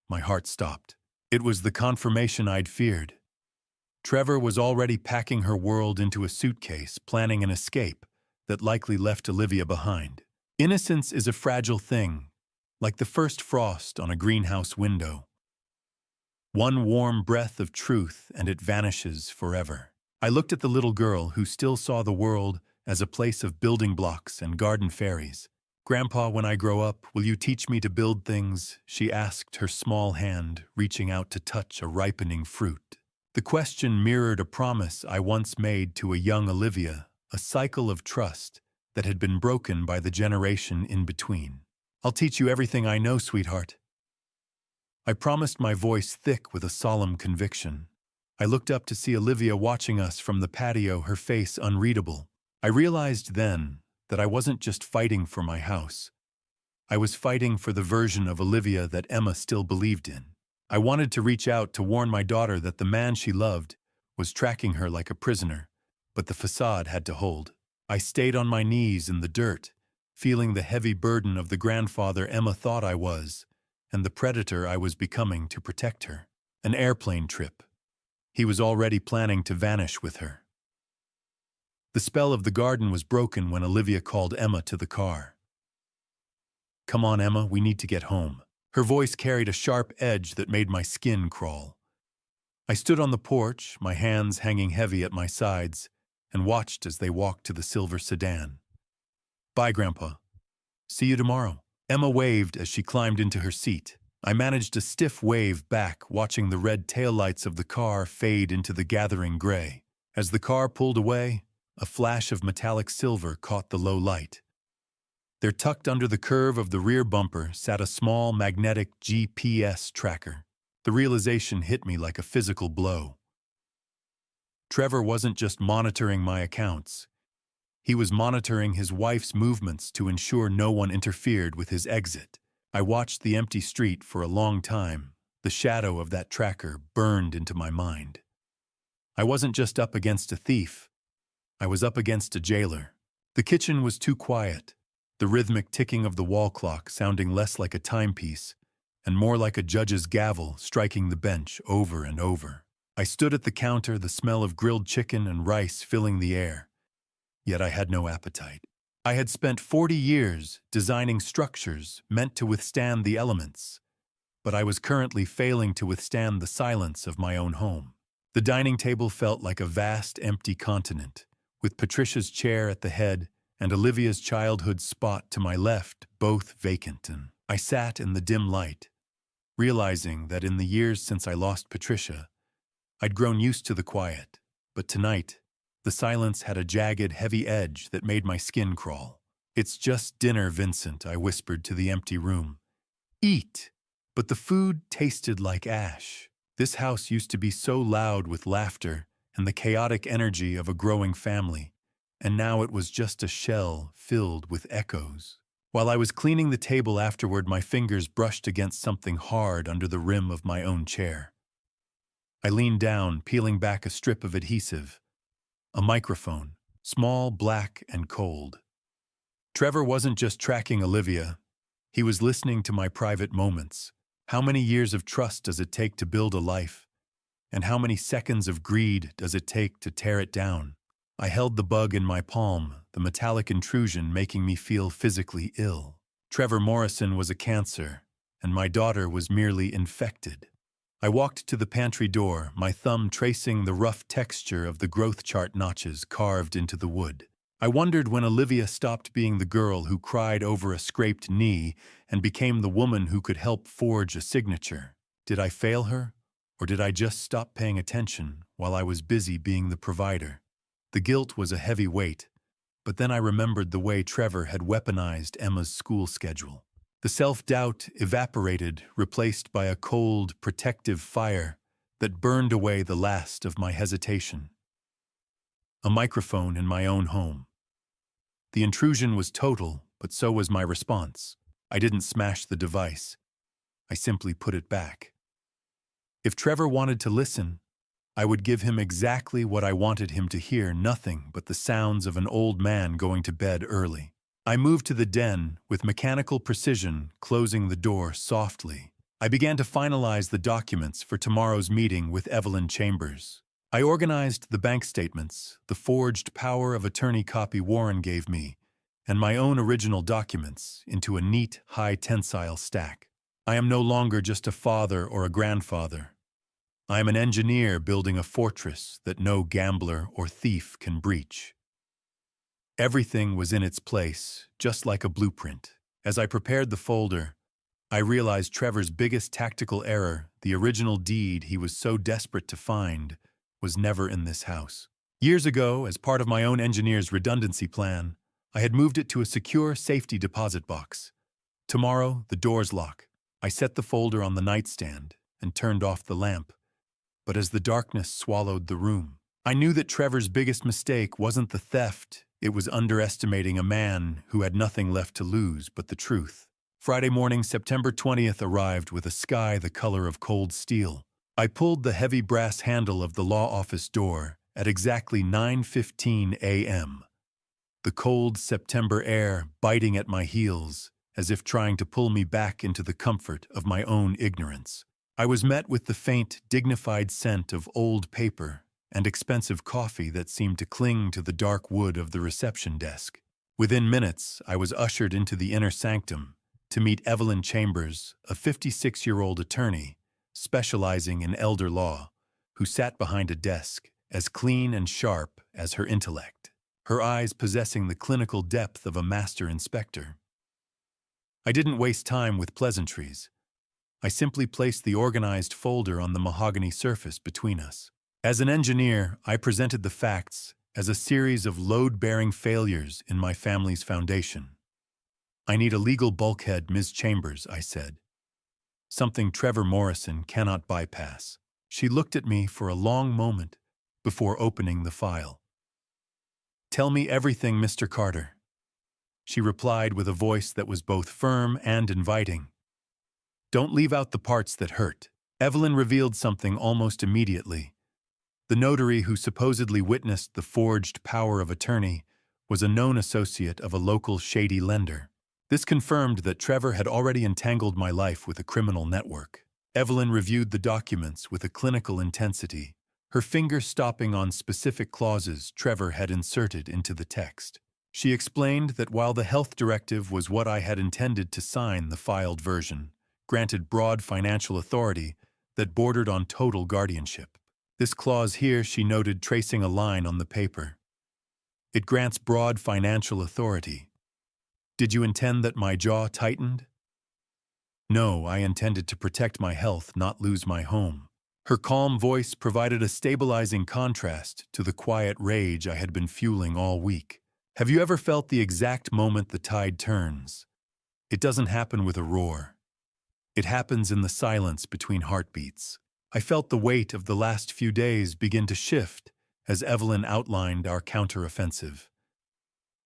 My heart stopped. It was the confirmation I'd feared. Trevor was already packing her world into a suitcase, planning an escape that likely left Olivia behind. Innocence is a fragile thing, like the first frost on a greenhouse window. One warm breath of truth and it vanishes forever. I looked at the little girl who still saw the world as a place of building blocks and garden fairies. "Grandpa, when I grow up, will you teach me to build things?" she asked, her small hand reaching out to touch a ripening fruit. The question mirrored a promise I once made to a young Olivia, a cycle of trust that had been broken by the generation in between. "I'll teach you everything I know, sweetheart." I promised, my voice thick with a solemn conviction. I looked up to see Olivia watching us from the patio, her face unreadable. I realized then that I wasn't just fighting for my house. I was fighting for the version of Olivia that Emma still believed in. I wanted to reach out to warn my daughter that the man she loved was tracking her like a prisoner, but the facade had to hold. I stayed on my knees in the dirt, feeling the heavy burden of the grandfather Emma thought I was, and the predator I was becoming to protect her. An airplane trip. He was already planning to vanish with her. The spell of the garden was broken when Olivia called Emma to the car. "Come on, Emma, we need to get home." Her voice carried a sharp edge that made my skin crawl. I stood on the porch, my hands hanging heavy at my sides, and watched as they walked to the silver sedan. "Bye, Grandpa. See you tomorrow." Emma waved as she climbed into her seat. I managed a stiff wave back, watching the red taillights of the car fade into the gathering gray. As the car pulled away, a flash of metallic silver caught the low light. There, tucked under the curve of the rear bumper, sat a small magnetic GPS tracker. The realization hit me like a physical blow. Trevor wasn't just monitoring my accounts. He was monitoring his wife's movements to ensure no one interfered with his exit. I watched the empty street for a long time. The shadow of that tracker burned into my mind. I wasn't just up against a thief. I was up against a jailer. The kitchen was too quiet, the rhythmic ticking of the wall clock sounding less like a timepiece and more like a judge's gavel striking the bench over and over. I stood at the counter, the smell of grilled chicken and rice filling the air. Yet I had no appetite. I had spent 40 years designing structures meant to withstand the elements, but I was currently failing to withstand the silence of my own home. The dining table felt like a vast, empty continent, with Patricia's chair at the head and Olivia's childhood spot to my left, both vacant. And I sat in the dim light, realizing that in the years since I lost Patricia, I'd grown used to the quiet, but tonight, the silence had a jagged, heavy edge that made my skin crawl. "It's just dinner, Vincent," I whispered to the empty room. "Eat." But the food tasted like ash. This house used to be so loud with laughter and the chaotic energy of a growing family, and now it was just a shell filled with echoes. While I was cleaning the table afterward, my fingers brushed against something hard under the rim of my own chair. I leaned down, peeling back a strip of adhesive. A microphone, small, black, and cold. Trevor wasn't just tracking Olivia. He was listening to my private moments. How many years of trust does it take to build a life? And how many seconds of greed does it take to tear it down? I held the bug in my palm, the metallic intrusion making me feel physically ill. Trevor Morrison was a cancer, and my daughter was merely infected. I walked to the pantry door, my thumb tracing the rough texture of the growth chart notches carved into the wood. I wondered when Olivia stopped being the girl who cried over a scraped knee and became the woman who could help forge a signature. Did I fail her, or did I just stop paying attention while I was busy being the provider? The guilt was a heavy weight, but then I remembered the way Trevor had weaponized Emma's school schedule. The self-doubt evaporated, replaced by a cold, protective fire that burned away the last of my hesitation. A microphone in my own home. The intrusion was total, but so was my response. I didn't smash the device. I simply put it back. If Trevor wanted to listen, I would give him exactly what I wanted him to hear, nothing but the sounds of an old man going to bed early. I moved to the den, with mechanical precision, closing the door softly. I began to finalize the documents for tomorrow's meeting with Evelyn Chambers. I organized the bank statements, the forged power of attorney copy Warren gave me, and my own original documents into a neat, high-tensile stack. I am no longer just a father or a grandfather. I am an engineer building a fortress that no gambler or thief can breach. Everything was in its place, just like a blueprint. As I prepared the folder, I realized Trevor's biggest tactical error, the original deed he was so desperate to find, was never in this house. Years ago, as part of my own engineer's redundancy plan, I had moved it to a secure safety deposit box. Tomorrow, the doors lock. I set the folder on the nightstand and turned off the lamp. But as the darkness swallowed the room, I knew that Trevor's biggest mistake wasn't the theft, it was underestimating a man who had nothing left to lose but the truth. Friday morning, September 20th, arrived with a sky the color of cold steel. I pulled the heavy brass handle of the law office door at exactly 9:15 a.m. The cold September air biting at my heels, as if trying to pull me back into the comfort of my own ignorance. I was met with the faint, dignified scent of old paper and expensive coffee that seemed to cling to the dark wood of the reception desk. Within minutes, I was ushered into the inner sanctum to meet Evelyn Chambers, a 56-year-old attorney specializing in elder law, who sat behind a desk as clean and sharp as her intellect, her eyes possessing the clinical depth of a master inspector. I didn't waste time with pleasantries. I simply placed the organized folder on the mahogany surface between us. As an engineer, I presented the facts as a series of load-bearing failures in my family's foundation. I need a legal bulkhead, Ms. Chambers, I said. Something Trevor Morrison cannot bypass. She looked at me for a long moment before opening the file. Tell me everything, Mr. Carter. She replied with a voice that was both firm and inviting. Don't leave out the parts that hurt. Evelyn revealed something almost immediately. The notary who supposedly witnessed the forged power of attorney was a known associate of a local shady lender. This confirmed that Trevor had already entangled my life with a criminal network. Evelyn reviewed the documents with a clinical intensity, her finger stopping on specific clauses Trevor had inserted into the text. She explained that while the health directive was what I had intended to sign, the filed version granted broad financial authority that bordered on total guardianship. This clause here, she noted, tracing a line on the paper. It grants broad financial authority. Did you intend that? My jaw tightened? No, I intended to protect my health, not lose my home. Her calm voice provided a stabilizing contrast to the quiet rage I had been fueling all week. Have you ever felt the exact moment the tide turns? It doesn't happen with a roar. It happens in the silence between heartbeats. I felt the weight of the last few days begin to shift as Evelyn outlined our counteroffensive.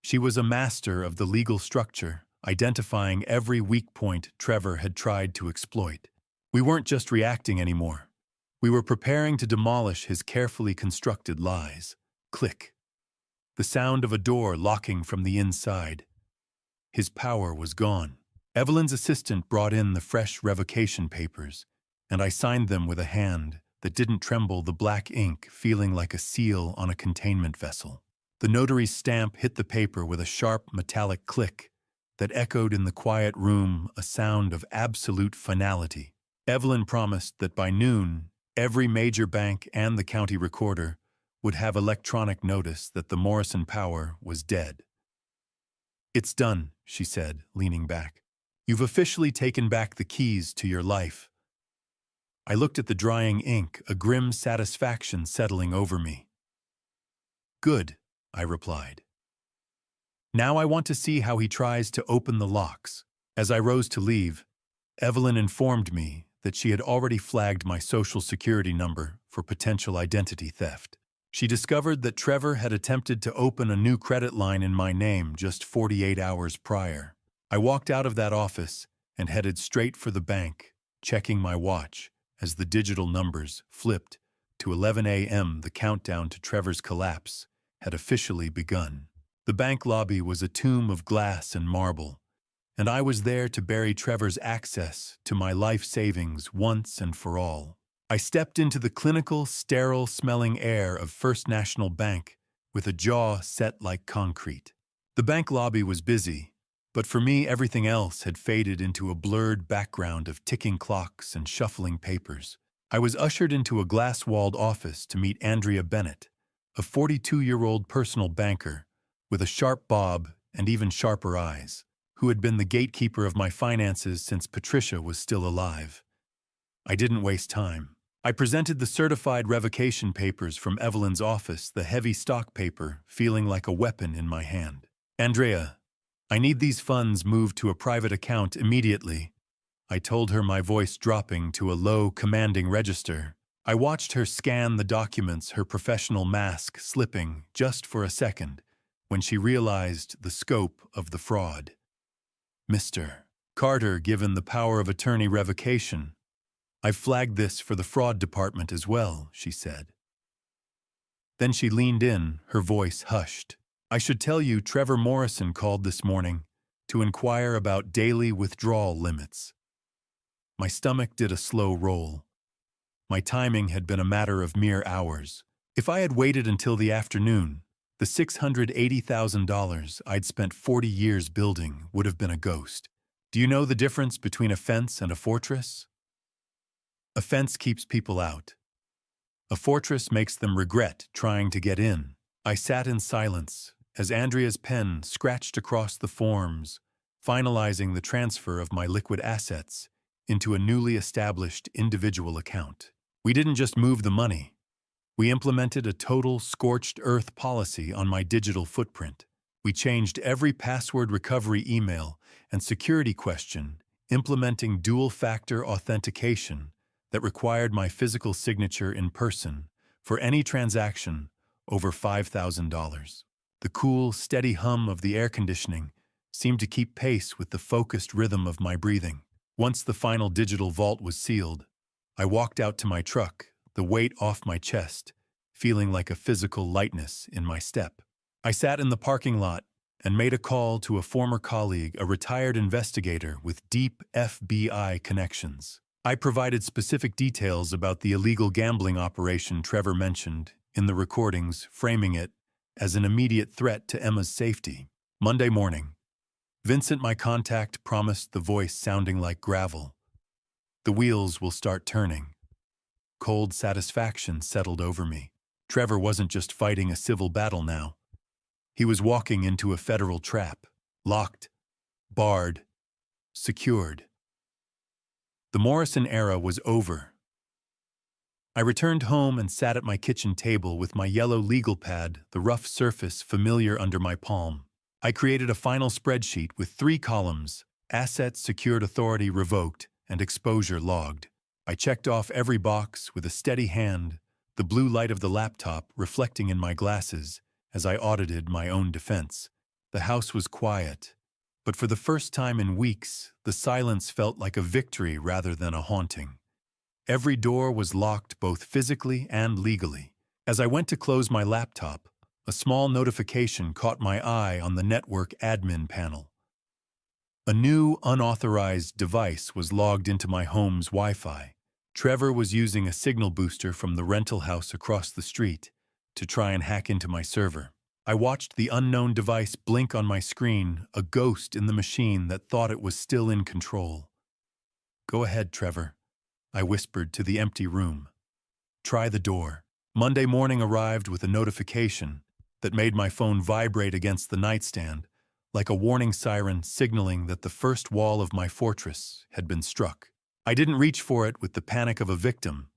She was a master of the legal structure, identifying every weak point Trevor had tried to exploit. We weren't just reacting anymore. We were preparing to demolish his carefully constructed lies. Click. The sound of a door locking from the inside. His power was gone. Evelyn's assistant brought in the fresh revocation papers, and I signed them with a hand that didn't tremble, the black ink feeling like a seal on a containment vessel. The notary's stamp hit the paper with a sharp metallic click that echoed in the quiet room, a sound of absolute finality. Evelyn promised that by noon, every major bank and the county recorder would have electronic notice that the Morrison power was dead. It's done, she said, leaning back. You've officially taken back the keys to your life. I looked at the drying ink, a grim satisfaction settling over me. Good, I replied. Now I want to see how he tries to open the locks. As I rose to leave, Evelyn informed me that she had already flagged my social security number for potential identity theft. She discovered that Trevor had attempted to open a new credit line in my name just 48 hours prior. I walked out of that office and headed straight for the bank, checking my watch as the digital numbers flipped to 11 a.m. The countdown to Trevor's collapse had officially begun. The bank lobby was a tomb of glass and marble, and I was there to bury Trevor's access to my life savings once and for all. I stepped into the clinical, sterile-smelling air of First National Bank with a jaw set like concrete. The bank lobby was busy, but for me everything else had faded into a blurred background of ticking clocks and shuffling papers. I was ushered into a glass-walled office to meet Andrea Bennett, a 42-year-old personal banker with a sharp bob and even sharper eyes, who had been the gatekeeper of my finances since Patricia was still alive. I didn't waste time. I presented the certified revocation papers from Evelyn's office, the heavy stock paper feeling like a weapon in my hand. "Andrea, I need these funds moved to a private account immediately," I told her, my voice dropping to a low, commanding register. I watched her scan the documents, her professional mask slipping just for a second, when she realized the scope of the fraud. "Mr. Carter, given the power of attorney revocation, I've flagged this for the fraud department as well," she said. Then she leaned in, her voice hushed. "I should tell you Trevor Morrison called this morning to inquire about daily withdrawal limits." My stomach did a slow roll. My timing had been a matter of mere hours. If I had waited until the afternoon, the $680,000 I'd spent 40 years building would have been a ghost. "Do you know the difference between a fence and a fortress? A fence keeps people out. A fortress makes them regret trying to get in." I sat in silence as Andrea's pen scratched across the forms, finalizing the transfer of my liquid assets into a newly established individual account. We didn't just move the money. We implemented a total scorched earth policy on my digital footprint. We changed every password recovery email and security question, implementing dual-factor authentication that required my physical signature in person for any transaction over $5,000. The cool, steady hum of the air conditioning seemed to keep pace with the focused rhythm of my breathing. Once the final digital vault was sealed, I walked out to my truck, the weight off my chest, feeling like a physical lightness in my step. I sat in the parking lot and made a call to a former colleague, a retired investigator with deep FBI connections. I provided specific details about the illegal gambling operation Trevor mentioned in the recordings, framing it as an immediate threat to Emma's safety. Monday morning, Vincent, my contact, promised, the voice sounding like gravel. "The wheels will start turning." Cold satisfaction settled over me. Trevor wasn't just fighting a civil battle now. He was walking into a federal trap, locked, barred, secured. The Morrison era was over. I returned home and sat at my kitchen table with my yellow legal pad, the rough surface familiar under my palm. I created a final spreadsheet with 3 columns: assets, secured authority revoked, and exposure logged. I checked off every box with a steady hand, the blue light of the laptop reflecting in my glasses as I audited my own defense. The house was quiet, but for the first time in weeks, the silence felt like a victory rather than a haunting. Every door was locked both physically and legally. As I went to close my laptop, a small notification caught my eye on the network admin panel. A new, unauthorized device was logged into my home's Wi-Fi. Trevor was using a signal booster from the rental house across the street to try and hack into my server. I watched the unknown device blink on my screen, a ghost in the machine that thought it was still in control. "Go ahead, Trevor," I whispered to the empty room. "Try the door." Monday morning arrived with a notification that made my phone vibrate against the nightstand, like a warning siren signaling that the first wall of my fortress had been struck. I didn't reach for it with the panic of a victim,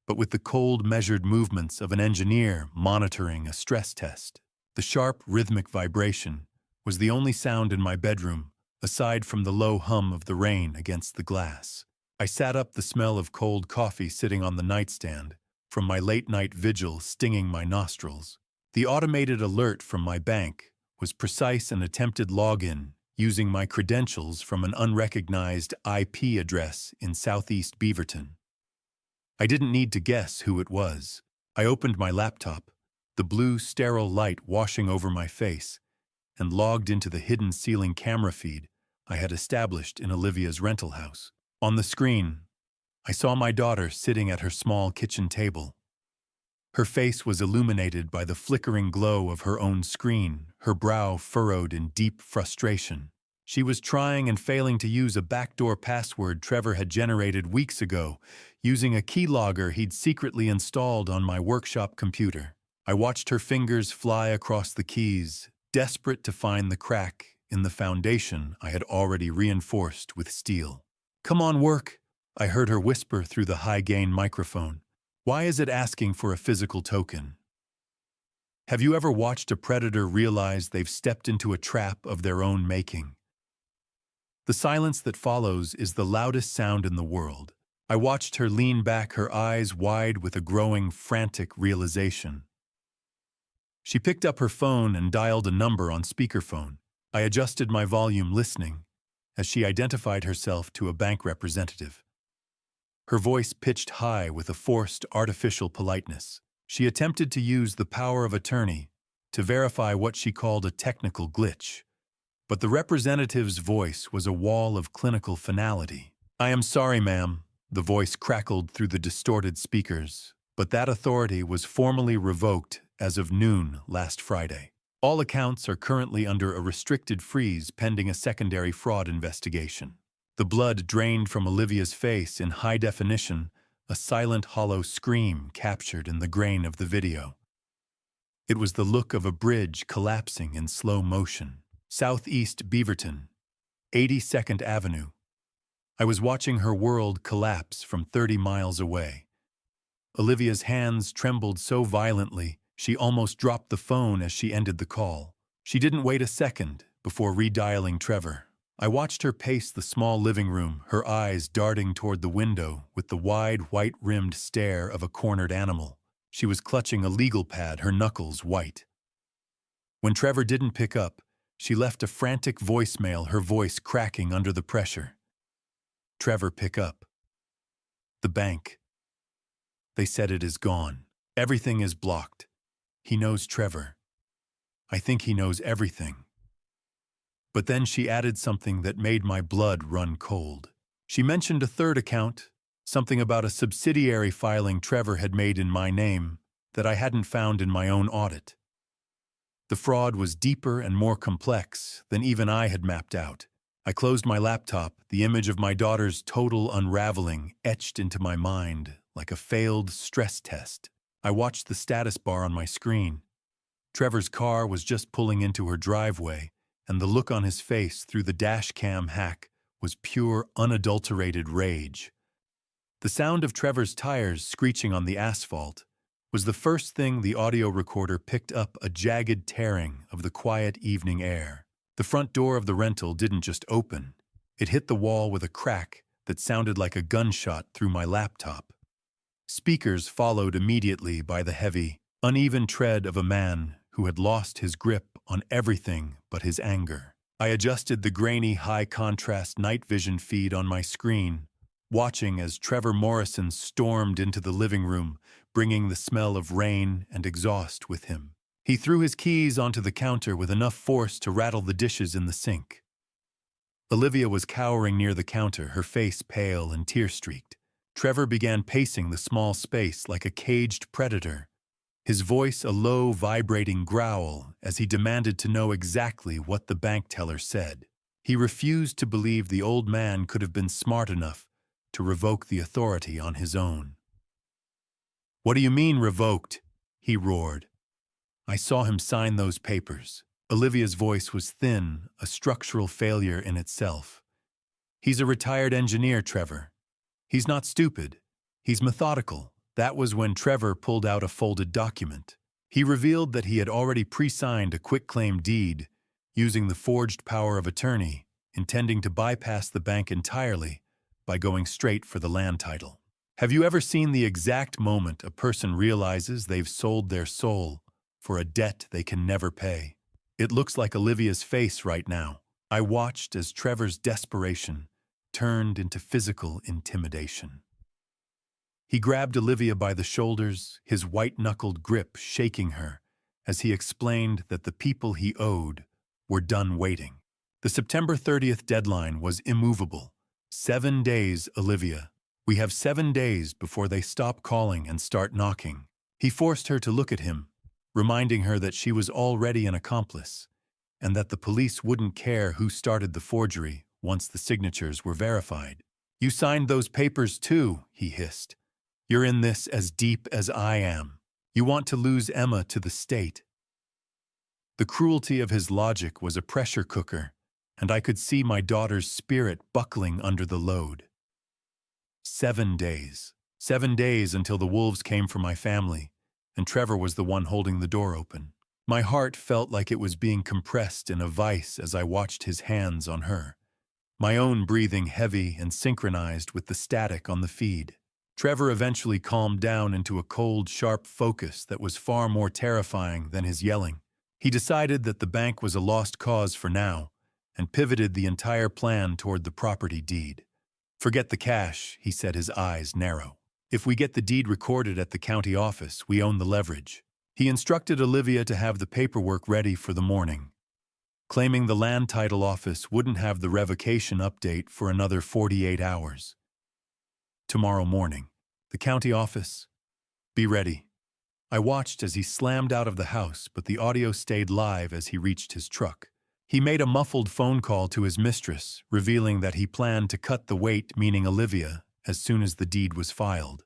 but with the cold, measured movements of an engineer monitoring a stress test. The sharp, rhythmic vibration was the only sound in my bedroom, aside from the low hum of the rain against the glass. I sat up, the smell of cold coffee sitting on the nightstand from my late-night vigil stinging my nostrils. The automated alert from my bank was precise, an attempted login using my credentials from an unrecognized IP address in southeast Beaverton. I didn't need to guess who it was. I opened my laptop, the blue, sterile light washing over my face, and logged into the hidden ceiling camera feed I had established in Olivia's rental house. On the screen, I saw my daughter sitting at her small kitchen table. Her face was illuminated by the flickering glow of her own screen, her brow furrowed in deep frustration. She was trying and failing to use a backdoor password Trevor had generated weeks ago, using a keylogger he'd secretly installed on my workshop computer. I watched her fingers fly across the keys, desperate to find the crack in the foundation I had already reinforced with steel. "Come on, work," I heard her whisper through the high-gain microphone. "Why is it asking for a physical token?" Have you ever watched a predator realize they've stepped into a trap of their own making? The silence that follows is the loudest sound in the world. I watched her lean back, her eyes wide with a growing, frantic realization. She picked up her phone and dialed a number on speakerphone. I adjusted my volume, listening, as she identified herself to a bank representative. Her voice pitched high with a forced, artificial politeness. She attempted to use the power of attorney to verify what she called a technical glitch. But the representative's voice was a wall of clinical finality. "I am sorry, ma'am," the voice crackled through the distorted speakers, "but that authority was formally revoked as of noon last Friday. All accounts are currently under a restricted freeze pending a secondary fraud investigation." The blood drained from Olivia's face in high definition, a silent, hollow scream captured in the grain of the video. It was the look of a bridge collapsing in slow motion. Southeast Beaverton, 82nd Avenue. I was watching her world collapse from 30 miles away. Olivia's hands trembled so violently, she almost dropped the phone as she ended the call. She didn't wait a second before redialing Trevor. I watched her pace the small living room, her eyes darting toward the window with the wide, white-rimmed stare of a cornered animal. She was clutching a legal pad, her knuckles white. When Trevor didn't pick up, she left a frantic voicemail, her voice cracking under the pressure. "Trevor, pick up. The bank. They said it is gone. Everything is blocked. He knows Trevor. I think he knows everything." But then she added something that made my blood run cold. She mentioned a third account, something about a subsidiary filing Trevor had made in my name that I hadn't found in my own audit. The fraud was deeper and more complex than even I had mapped out. I closed my laptop, the image of my daughter's total unraveling etched into my mind like a failed stress test. I watched the status bar on my screen. Trevor's car was just pulling into her driveway, and the look on his face through the dash cam hack was pure, unadulterated rage. The sound of Trevor's tires screeching on the asphalt was the first thing the audio recorder picked up, a jagged tearing of the quiet evening air. The front door of the rental didn't just open. It hit the wall with a crack that sounded like a gunshot through my laptop. Speakers followed immediately by the heavy, uneven tread of a man who had lost his grip on everything but his anger. I adjusted the grainy, high-contrast night vision feed on my screen, watching as Trevor Morrison stormed into the living room, bringing the smell of rain and exhaust with him. He threw his keys onto the counter with enough force to rattle the dishes in the sink. Olivia was cowering near the counter, her face pale and tear-streaked. Trevor began pacing the small space like a caged predator, his voice a low, vibrating growl as he demanded to know exactly what the bank teller said. He refused to believe the old man could have been smart enough to revoke the authority on his own. "What do you mean, revoked?" he roared. "I saw him sign those papers." Olivia's voice was thin, a structural failure in itself. "He's a retired engineer, Trevor. He's not stupid. He's methodical." That was when Trevor pulled out a folded document. He revealed that he had already pre-signed a quitclaim deed using the forged power of attorney, intending to bypass the bank entirely by going straight for the land title. Have you ever seen the exact moment a person realizes they've sold their soul for a debt they can never pay? It looks like Olivia's face right now. I watched as Trevor's desperation turned into physical intimidation. He grabbed Olivia by the shoulders, his white-knuckled grip shaking her, as he explained that the people he owed were done waiting. The September 30th deadline was immovable. 7 days, Olivia. We have 7 days before they stop calling and start knocking. He forced her to look at him, reminding her that she was already an accomplice, and that the police wouldn't care who started the forgery once the signatures were verified. You signed those papers too, he hissed. You're in this as deep as I am. You want to lose Emma to the state. The cruelty of his logic was a pressure cooker, and I could see my daughter's spirit buckling under the load. 7 days. 7 days until the wolves came for my family, and Trevor was the one holding the door open. My heart felt like it was being compressed in a vice as I watched his hands on her, my own breathing heavy and synchronized with the static on the feed. Trevor eventually calmed down into a cold, sharp focus that was far more terrifying than his yelling. He decided that the bank was a lost cause for now, and pivoted the entire plan toward the property deed. Forget the cash, he said, his eyes narrow. If we get the deed recorded at the county office, we own the leverage. He instructed Olivia to have the paperwork ready for the morning, claiming the land title office wouldn't have the revocation update for another 48 hours. Tomorrow morning, the county office. Be ready. I watched as he slammed out of the house, but the audio stayed live as he reached his truck. He made a muffled phone call to his mistress, revealing that he planned to cut the wait, meaning Olivia, as soon as the deed was filed.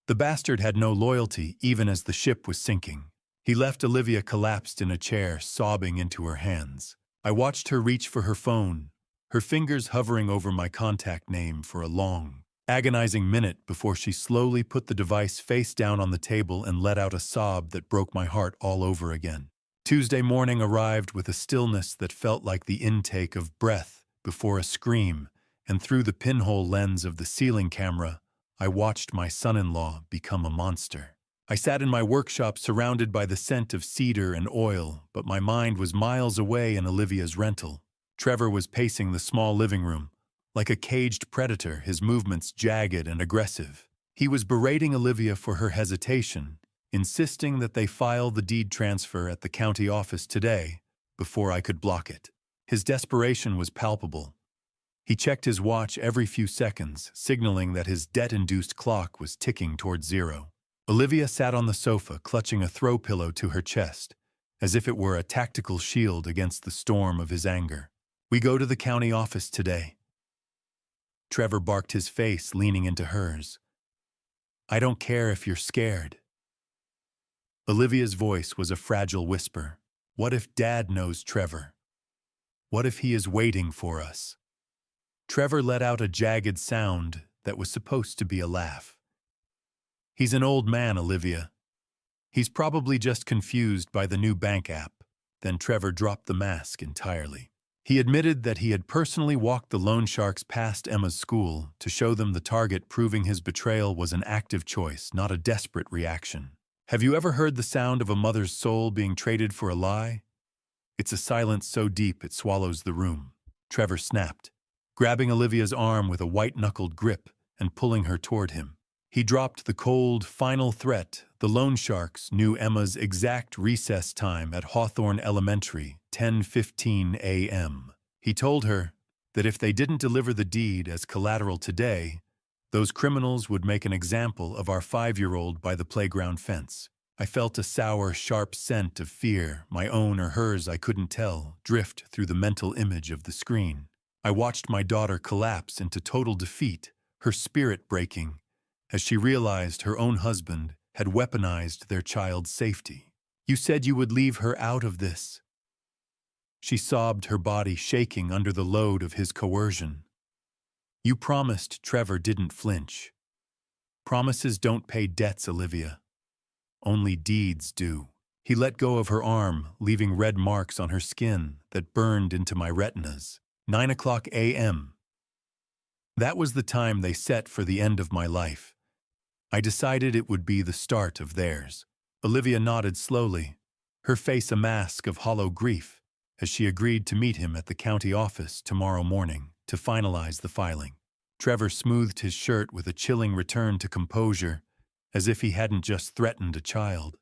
The bastard had no loyalty even as the ship was sinking. He left Olivia collapsed in a chair, sobbing into her hands. I watched her reach for her phone, her fingers hovering over my contact name for a long, agonizing minute before she slowly put the device face down on the table and let out a sob that broke my heart all over again. Tuesday morning arrived with a stillness that felt like the intake of breath before a scream, and through the pinhole lens of the ceiling camera, I watched my son-in-law become a monster. I sat in my workshop surrounded by the scent of cedar and oil, but my mind was miles away in Olivia's rental. Trevor was pacing the small living room, like a caged predator, his movements jagged and aggressive. He was berating Olivia for her hesitation, insisting that they file the deed transfer at the county office today before I could block it. His desperation was palpable. He checked his watch every few seconds, signaling that his debt-induced clock was ticking toward zero. Olivia sat on the sofa, clutching a throw pillow to her chest, as if it were a tactical shield against the storm of his anger. We go to the county office today. Trevor barked, his face leaning into hers. I don't care if you're scared. Olivia's voice was a fragile whisper. What if Dad knows Trevor? What if he is waiting for us? Trevor let out a jagged sound that was supposed to be a laugh. He's an old man, Olivia. He's probably just confused by the new bank app. Then Trevor dropped the mask entirely. He admitted that he had personally walked the loan sharks past Emma's school to show them the target, proving his betrayal was an active choice, not a desperate reaction. Have you ever heard the sound of a mother's soul being traded for a lie? It's a silence so deep it swallows the room. Trevor snapped, grabbing Olivia's arm with a white-knuckled grip and pulling her toward him. He dropped the cold, final threat. The loan sharks knew Emma's exact recess time at Hawthorne Elementary, 10:15 a.m. He told her that if they didn't deliver the deed as collateral today, those criminals would make an example of our 5-year-old by the playground fence. I felt a sour, sharp scent of fear, my own or hers I couldn't tell, drift through the mental image of the screen. I watched my daughter collapse into total defeat, her spirit breaking, as she realized her own husband had weaponized their child's safety. You said you would leave her out of this. She sobbed, her body shaking under the load of his coercion. You promised. Trevor didn't flinch. Promises don't pay debts, Olivia. Only deeds do. He let go of her arm, leaving red marks on her skin that burned into my retinas. 9:00 a.m. That was the time they set for the end of my life. I decided it would be the start of theirs. Olivia nodded slowly, her face a mask of hollow grief, as she agreed to meet him at the county office tomorrow morning to finalize the filing. Trevor smoothed his shirt with a chilling return to composure, as if he hadn't just threatened a child.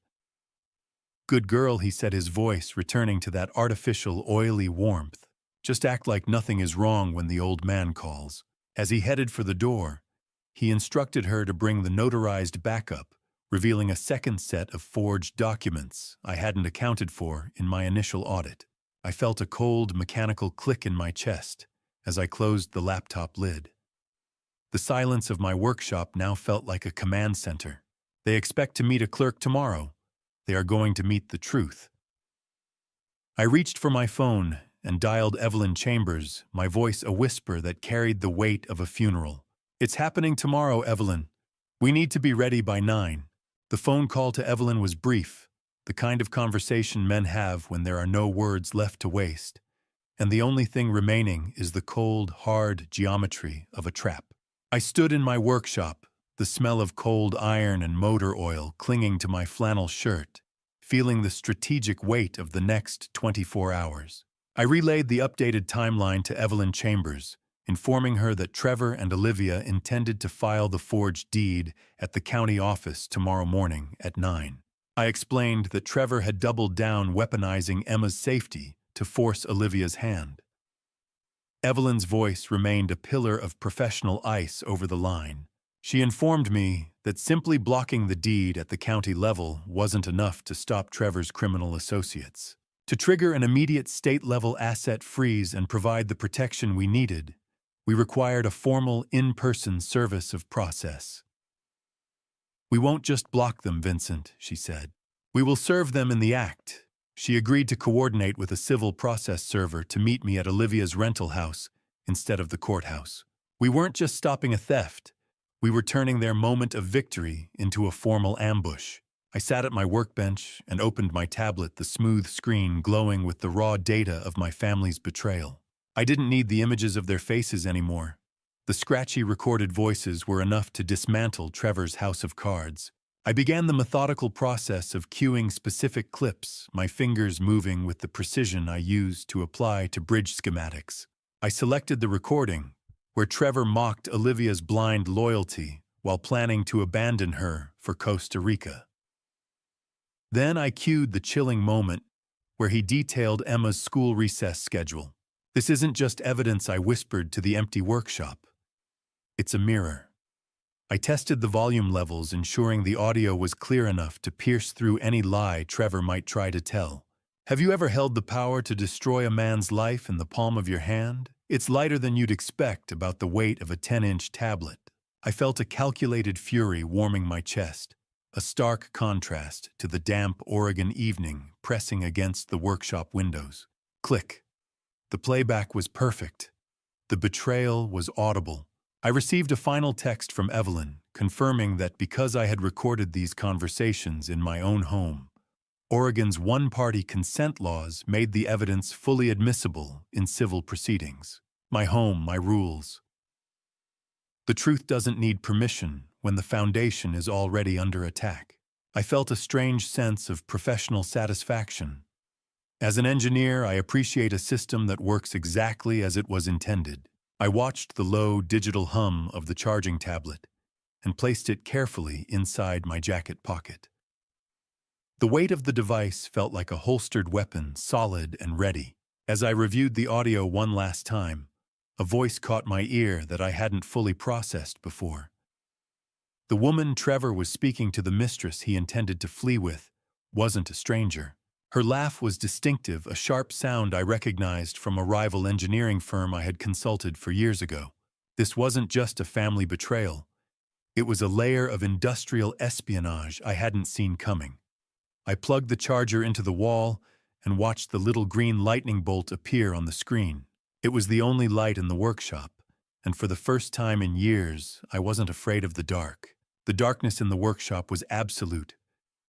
Good girl, he said, his voice returning to that artificial, oily warmth. Just act like nothing is wrong when the old man calls. As he headed for the door, He instructed her to bring the notarized backup, revealing a second set of forged documents I hadn't accounted for in my initial audit. I felt a cold, mechanical click in my chest as I closed the laptop lid. The silence of my workshop now felt like a command center. They expect to meet a clerk tomorrow. They are going to meet the truth. I reached for my phone and dialed Evelyn Chambers, my voice a whisper that carried the weight of a funeral. "It's happening tomorrow, Evelyn. We need to be ready by 9. The phone call to Evelyn was brief, the kind of conversation men have when there are no words left to waste, and the only thing remaining is the cold, hard geometry of a trap. I stood in my workshop, the smell of cold iron and motor oil clinging to my flannel shirt, feeling the strategic weight of the next 24 hours. I relayed the updated timeline to Evelyn Chambers, informing her that Trevor and Olivia intended to file the forged deed at the county office tomorrow morning at 9. I explained that Trevor had doubled down weaponizing Emma's safety to force Olivia's hand. Evelyn's voice remained a pillar of professional ice over the line. She informed me that simply blocking the deed at the county level wasn't enough to stop Trevor's criminal associates. To trigger an immediate state-level asset freeze and provide the protection we needed, we required a formal in-person service of process. "We won't just block them, Vincent," she said. "We will serve them in the act." She agreed to coordinate with a civil process server to meet me at Olivia's rental house instead of the courthouse. We weren't just stopping a theft. We were turning their moment of victory into a formal ambush. I sat at my workbench and opened my tablet, the smooth screen glowing with the raw data of my family's betrayal. I didn't need the images of their faces anymore. The scratchy recorded voices were enough to dismantle Trevor's house of cards. I began the methodical process of cueing specific clips, my fingers moving with the precision I used to apply to bridge schematics. I selected the recording, where Trevor mocked Olivia's blind loyalty while planning to abandon her for Costa Rica. Then I cued the chilling moment where he detailed Emma's school recess schedule. "This isn't just evidence," I whispered to the empty workshop. "It's a mirror." I tested the volume levels, ensuring the audio was clear enough to pierce through any lie Trevor might try to tell. "Have you ever held the power to destroy a man's life in the palm of your hand? It's lighter than you'd expect, about the weight of a 10-inch tablet." I felt a calculated fury warming my chest, a stark contrast to the damp Oregon evening pressing against the workshop windows. Click. The playback was perfect. The betrayal was audible. I received a final text from Evelyn, confirming that because I had recorded these conversations in my own home, Oregon's one-party consent laws made the evidence fully admissible in civil proceedings. My home, my rules. The truth doesn't need permission when the foundation is already under attack. I felt a strange sense of professional satisfaction. As an engineer, I appreciate a system that works exactly as it was intended. I watched the low digital hum of the charging tablet and placed it carefully inside my jacket pocket. The weight of the device felt like a holstered weapon, solid and ready. As I reviewed the audio one last time, a voice caught my ear that I hadn't fully processed before. The woman Trevor was speaking to, the mistress he intended to flee with, wasn't a stranger. Her laugh was distinctive, a sharp sound I recognized from a rival engineering firm I had consulted for years ago. This wasn't just a family betrayal. It was a layer of industrial espionage I hadn't seen coming. I plugged the charger into the wall and watched the little green lightning bolt appear on the screen. It was the only light in the workshop, and for the first time in years, I wasn't afraid of the dark. The darkness in the workshop was absolute,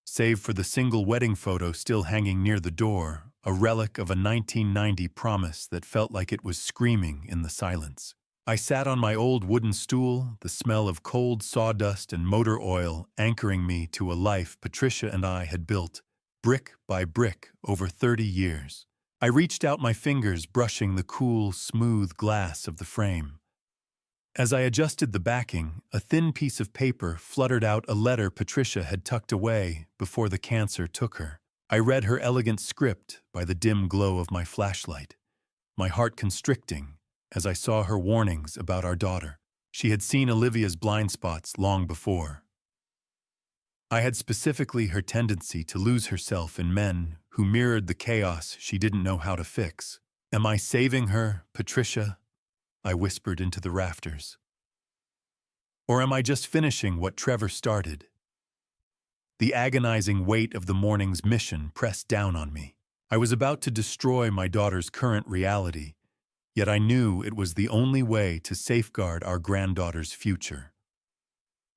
save for the single wedding photo still hanging near the door, a relic of a 1990 promise that felt like it was screaming in the silence. I sat on my old wooden stool, the smell of cold sawdust and motor oil anchoring me to a life Patricia and I had built, brick by brick, over 30 years. I reached out my fingers, brushing the cool, smooth glass of the frame. As I adjusted the backing, a thin piece of paper fluttered out, a letter Patricia had tucked away before the cancer took her. I read her elegant script by the dim glow of my flashlight, my heart constricting as I saw her warnings about our daughter. She had seen Olivia's blind spots long before. I had specifically her tendency to lose herself in men who mirrored the chaos she didn't know how to fix. Am I saving her, Patricia? I whispered into the rafters. Or am I just finishing what Trevor started? The agonizing weight of the morning's mission pressed down on me. I was about to destroy my daughter's current reality, yet I knew it was the only way to safeguard our granddaughter's future.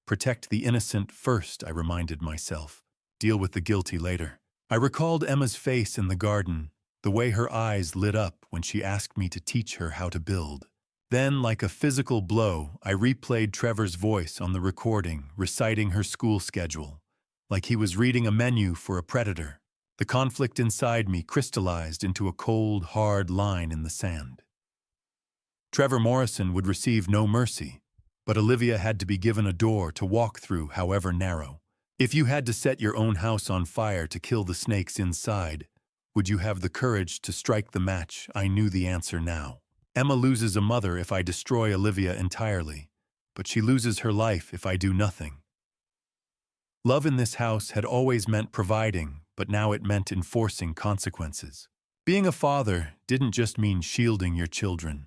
Protect the innocent first, I reminded myself. Deal with the guilty later. I recalled Emma's face in the garden, the way her eyes lit up when she asked me to teach her how to build. Then, like a physical blow, I replayed Trevor's voice on the recording, reciting her school schedule, like he was reading a menu for a predator. The conflict inside me crystallized into a cold, hard line in the sand. Trevor Morrison would receive no mercy, but Olivia had to be given a door to walk through, however narrow. If you had to set your own house on fire to kill the snakes inside, would you have the courage to strike the match? I knew the answer now. Emma loses a mother if I destroy Olivia entirely, but she loses her life if I do nothing. Love in this house had always meant providing, but now it meant enforcing consequences. Being a father didn't just mean shielding your children.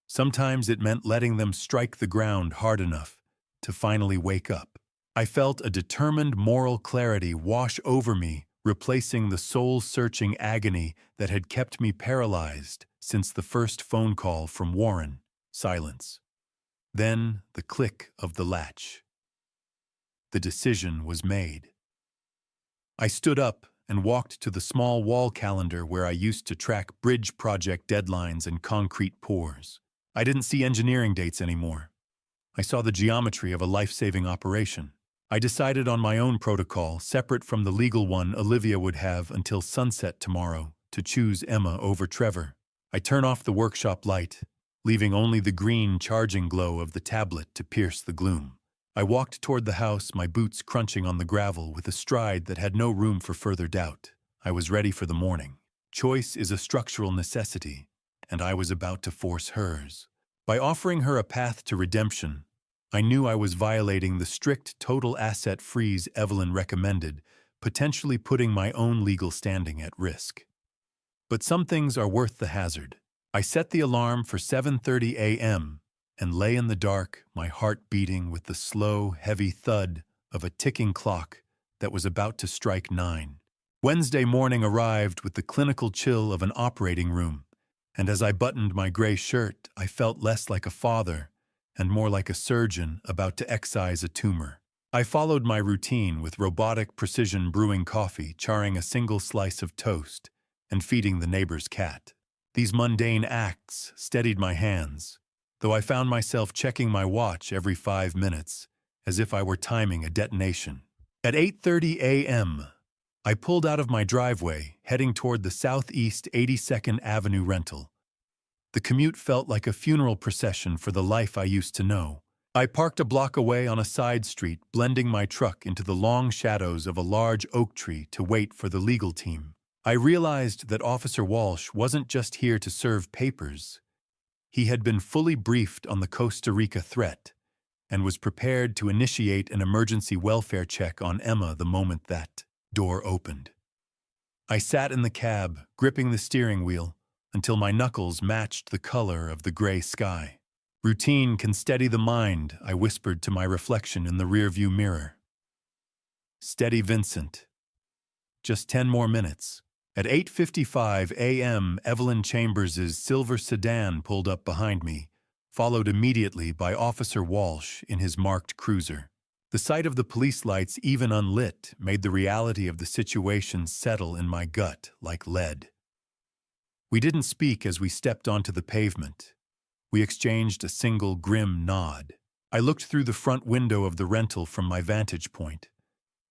Sometimes it meant letting them strike the ground hard enough to finally wake up. I felt a determined moral clarity wash over me, replacing the soul-searching agony that had kept me paralyzed since the first phone call from Warren. Silence. Then the click of the latch. The decision was made. I stood up and walked to the small wall calendar where I used to track bridge project deadlines and concrete pours. I didn't see engineering dates anymore. I saw the geometry of a life-saving operation. I decided on my own protocol, separate from the legal one Olivia would have until sunset tomorrow, to choose Emma over Trevor. I turn off the workshop light, leaving only the green charging glow of the tablet to pierce the gloom. I walked toward the house, my boots crunching on the gravel with a stride that had no room for further doubt. I was ready for the morning. Choice is a structural necessity, and I was about to force hers. By offering her a path to redemption, I knew I was violating the strict total asset freeze Evelyn recommended, potentially putting my own legal standing at risk. But some things are worth the hazard. I set the alarm for 7:30 a.m. and lay in the dark, my heart beating with the slow, heavy thud of a ticking clock that was about to strike 9. Wednesday morning arrived with the clinical chill of an operating room, and as I buttoned my gray shirt, I felt less like a father and more like a surgeon about to excise a tumor. I followed my routine with robotic precision, brewing coffee, charring a single slice of toast, and feeding the neighbor's cat. These mundane acts steadied my hands, though I found myself checking my watch every 5 minutes, as if I were timing a detonation. At 8:30 a.m., I pulled out of my driveway, heading toward the Southeast 82nd Avenue rental. The commute felt like a funeral procession for the life I used to know. I parked a block away on a side street, blending my truck into the long shadows of a large oak tree to wait for the legal team. I realized that Officer Walsh wasn't just here to serve papers. He had been fully briefed on the Costa Rica threat and was prepared to initiate an emergency welfare check on Emma the moment that door opened. I sat in the cab, gripping the steering wheel, until my knuckles matched the color of the gray sky. Routine can steady the mind, I whispered to my reflection in the rearview mirror. Steady, Vincent. Just 10 more minutes. At 8:55 a.m., Evelyn Chambers's silver sedan pulled up behind me, followed immediately by Officer Walsh in his marked cruiser. The sight of the police lights, even unlit, made the reality of the situation settle in my gut like lead. We didn't speak as we stepped onto the pavement. We exchanged a single grim nod. I looked through the front window of the rental from my vantage point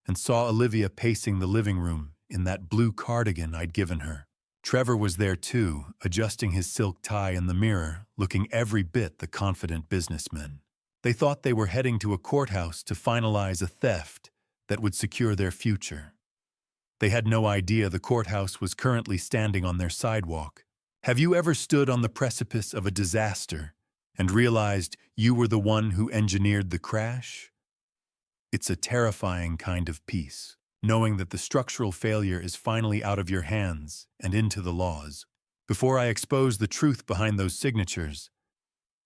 and saw Olivia pacing the living room in that blue cardigan I'd given her. Trevor was there too, adjusting his silk tie in the mirror, looking every bit the confident businessman. They thought they were heading to a courthouse to finalize a theft that would secure their future. They had no idea the courthouse was currently standing on their sidewalk. Have you ever stood on the precipice of a disaster and realized You were the one who engineered the crash? It's a terrifying kind of peace, knowing that the structural failure is finally out of your hands and into the laws. Before I expose the truth behind those signatures,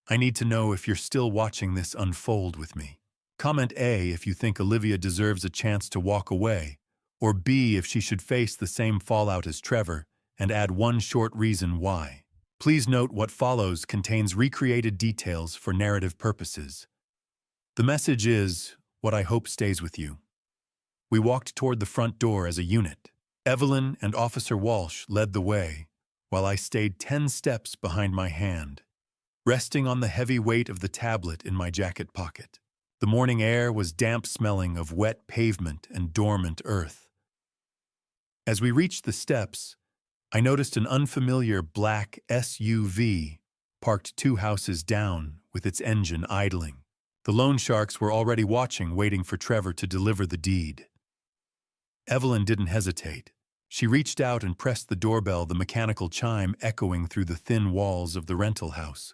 I need to know if you're still watching this unfold with me. Comment A if you think Olivia deserves a chance to walk away, or B if she should face the same fallout as Trevor, and add one short reason why. Please note what follows contains recreated details for narrative purposes. The message is what I hope stays with you. We walked toward the front door as a unit. Evelyn and Officer Walsh led the way, while I stayed 10 steps behind my hand, resting on the heavy weight of the tablet in my jacket pocket. The morning air was damp, smelling of wet pavement and dormant earth. As we reached the steps, I noticed an unfamiliar black SUV parked 2 houses down with its engine idling. The loan sharks were already watching, waiting for Trevor to deliver the deed. Evelyn didn't hesitate. She reached out and pressed the doorbell, the mechanical chime echoing through the thin walls of the rental house.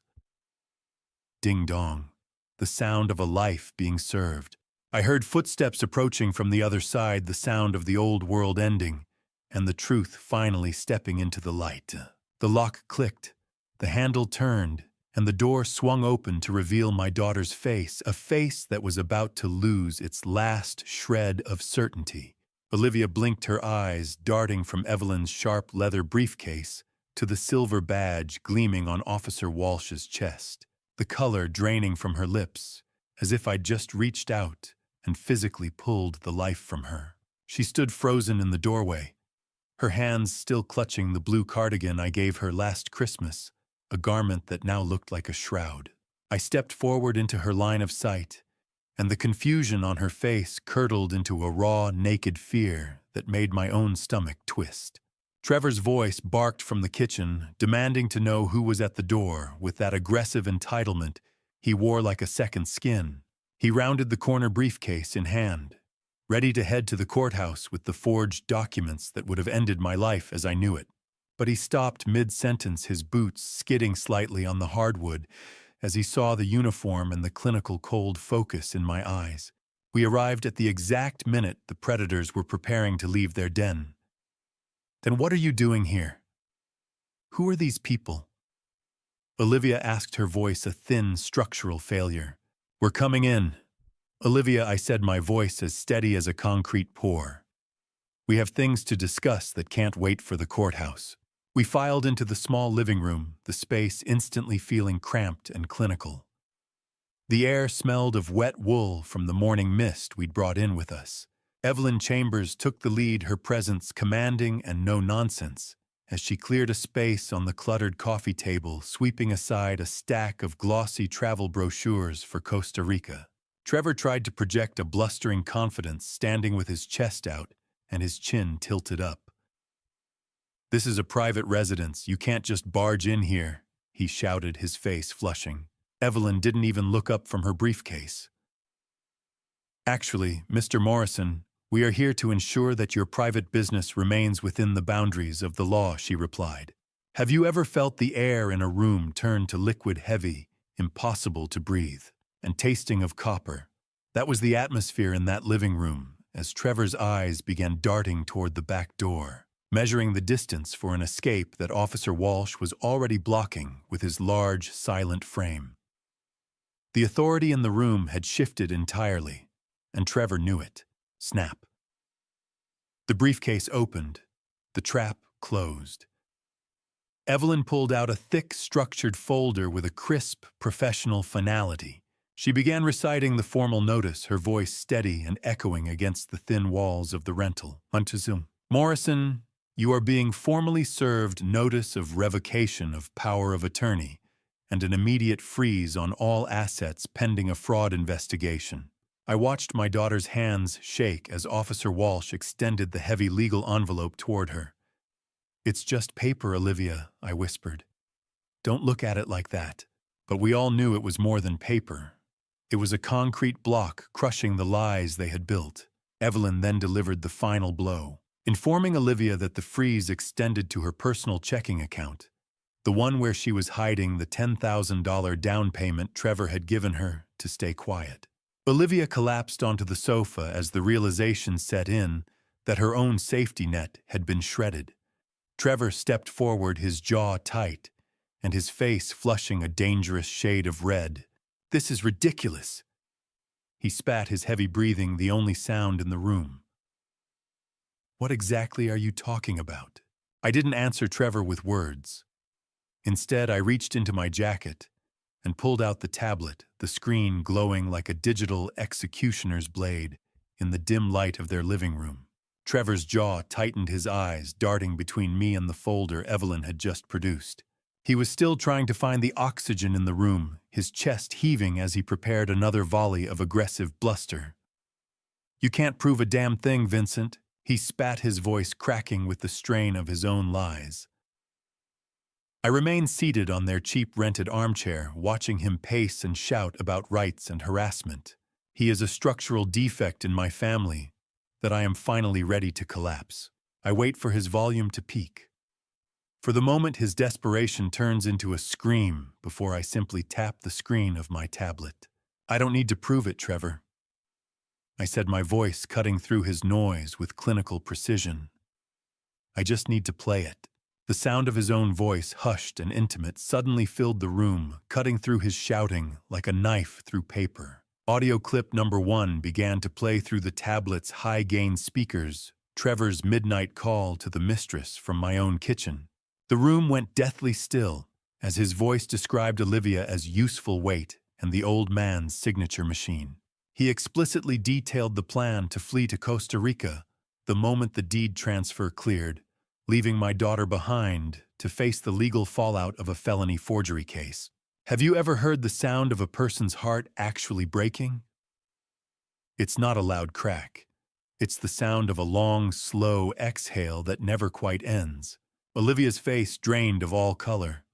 Ding-dong, the sound of a life being served. I heard footsteps approaching from the other side, the sound of the old world ending, and the truth finally stepping into the light. The lock clicked, the handle turned, and the door swung open to reveal my daughter's face, a face that was about to lose its last shred of certainty. Olivia blinked her eyes, darting from Evelyn's sharp leather briefcase to the silver badge gleaming on Officer Walsh's chest, the color draining from her lips, as if I'd just reached out and physically pulled the life from her. She stood frozen in the doorway, her hands still clutching the blue cardigan I gave her last Christmas, a garment that now looked like a shroud. I stepped forward into her line of sight, and the confusion on her face curdled into a raw, naked fear that made my own stomach twist. Trevor's voice barked from the kitchen, demanding to know who was at the door with that aggressive entitlement he wore like a second skin. He rounded the corner, briefcase in hand, ready to head to the courthouse with the forged documents that would have ended my life as I knew it. But he stopped mid-sentence, his boots skidding slightly on the hardwood as he saw the uniform and the clinical cold focus in my eyes. We arrived at the exact minute the predators were preparing to leave their den. Then what are you doing here? Who are these people? Olivia asked, her voice a thin structural failure. We're coming in. Olivia, I said, my voice as steady as a concrete pour. We have things to discuss that can't wait for the courthouse. We filed into the small living room, the space instantly feeling cramped and clinical. The air smelled of wet wool from the morning mist we'd brought in with us. Evelyn Chambers took the lead, her presence commanding and no nonsense, as she cleared a space on the cluttered coffee table, sweeping aside a stack of glossy travel brochures for Costa Rica. Trevor tried to project a blustering confidence, standing with his chest out and his chin tilted up. This is a private residence. You can't just barge in here, he shouted, his face flushing. Evelyn didn't even look up from her briefcase. Actually, Mr. Morrison, we are here to ensure that your private business remains within the boundaries of the law, she replied. Have you ever felt the air in a room turn to liquid, heavy, impossible to breathe, and tasting of copper? That was the atmosphere in that living room as Trevor's eyes began darting toward the back door, measuring the distance for an escape that Officer Walsh was already blocking with his large, silent frame. The authority in the room had shifted entirely, and Trevor knew it. Snap. The briefcase opened. The trap closed. Evelyn pulled out a thick, structured folder with a crisp, professional finality. She began reciting the formal notice, her voice steady and echoing against the thin walls of the rental. Morrison, you are being formally served notice of revocation of power of attorney and an immediate freeze on all assets pending a fraud investigation. I watched my daughter's hands shake as Officer Walsh extended the heavy legal envelope toward her. It's just paper, Olivia, I whispered. Don't look at it like that. But we all knew it was more than paper. It was a concrete block crushing the lies they had built. Evelyn then delivered the final blow, informing Olivia that the freeze extended to her personal checking account. The one where she was hiding the $10,000 down payment Trevor had given her to stay quiet. Olivia collapsed onto the sofa as the realization set in that her own safety net had been shredded. Trevor stepped forward, his jaw tight, and his face flushing a dangerous shade of red. "This is ridiculous." He spat, his heavy breathing the only sound in the room. "What exactly are you talking about?" I didn't answer Trevor with words. Instead, I reached into my jacket and pulled out the tablet, the screen glowing like a digital executioner's blade in the dim light of their living room. Trevor's jaw tightened, his eyes darting between me and the folder Evelyn had just produced. He was still trying to find the oxygen in the room, his chest heaving as he prepared another volley of aggressive bluster. "You can't prove a damn thing, Vincent," he spat, his voice cracking with the strain of his own lies. I remained seated on their cheap rented armchair, watching him pace and shout about rights and harassment. He is a structural defect in my family that I am finally ready to collapse. I wait for his volume to peak. For the moment, his desperation turns into a scream before I simply tap the screen of my tablet. "I don't need to prove it, Trevor," I said, my voice cutting through his noise with clinical precision. "I just need to play it." The sound of his own voice, hushed and intimate, suddenly filled the room, cutting through his shouting like a knife through paper. Audio clip number 1 began to play through the tablet's high-gain speakers, Trevor's midnight call to the mistress from my own kitchen. The room went deathly still as his voice described Olivia as useful weight and the old man's signature machine. He explicitly detailed the plan to flee to Costa Rica the moment the deed transfer cleared, leaving my daughter behind to face the legal fallout of a felony forgery case. Have you ever heard the sound of a person's heart actually breaking? It's not a loud crack. It's the sound of a long, slow exhale that never quite ends. Olivia's face drained of all color,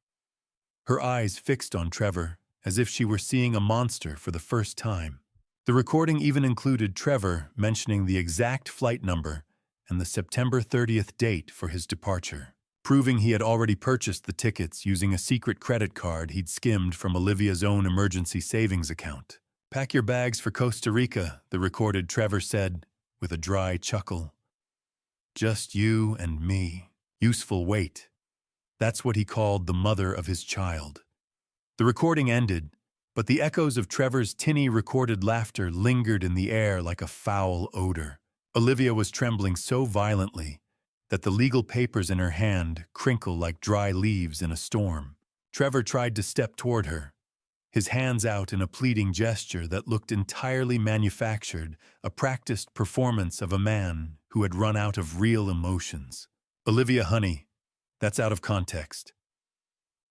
her eyes fixed on Trevor, as if she were seeing a monster for the first time. The recording even included Trevor mentioning the exact flight number and the September 30th date for his departure, proving he had already purchased the tickets using a secret credit card he'd skimmed from Olivia's own emergency savings account. "Pack your bags for Costa Rica," the recorded Trevor said, with a dry chuckle. "Just you and me. Useful weight." That's what he called the mother of his child. The recording ended, but the echoes of Trevor's tinny recorded laughter lingered in the air like a foul odor. Olivia was trembling so violently that the legal papers in her hand crinkled like dry leaves in a storm. Trevor tried to step toward her, his hands out in a pleading gesture that looked entirely manufactured, a practiced performance of a man who had run out of real emotions. "Olivia, honey, that's out of context."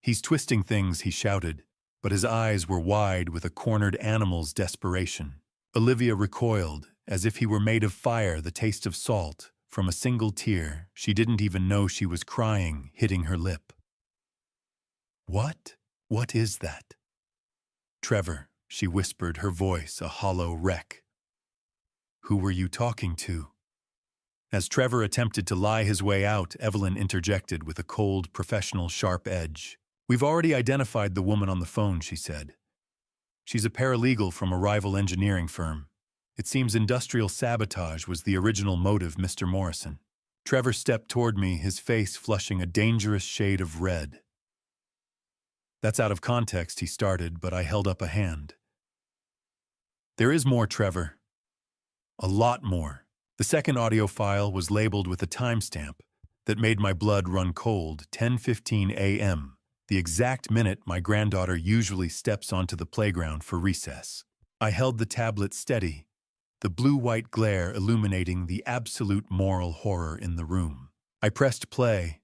"He's twisting things," he shouted, but his eyes were wide with a cornered animal's desperation. Olivia recoiled, as if he were made of fire, the taste of salt, from a single tear she didn't even know she was crying, hitting her lip. "What? What is that?" "Trevor," she whispered, her voice a hollow wreck. "Who were you talking to?" As Trevor attempted to lie his way out, Evelyn interjected with a cold, professional, sharp edge. "We've already identified the woman on the phone," she said. "She's a paralegal from a rival engineering firm. It seems industrial sabotage was the original motive, Mr. Morrison." Trevor stepped toward me, his face flushing a dangerous shade of red. "That's out of context," he started, but I held up a hand. "There is more, Trevor. A lot more." The second audio file was labeled with a timestamp that made my blood run cold, 10:15 a.m., the exact minute my granddaughter usually steps onto the playground for recess. I held the tablet steady, the blue-white glare illuminating the absolute moral horror in the room. I pressed play,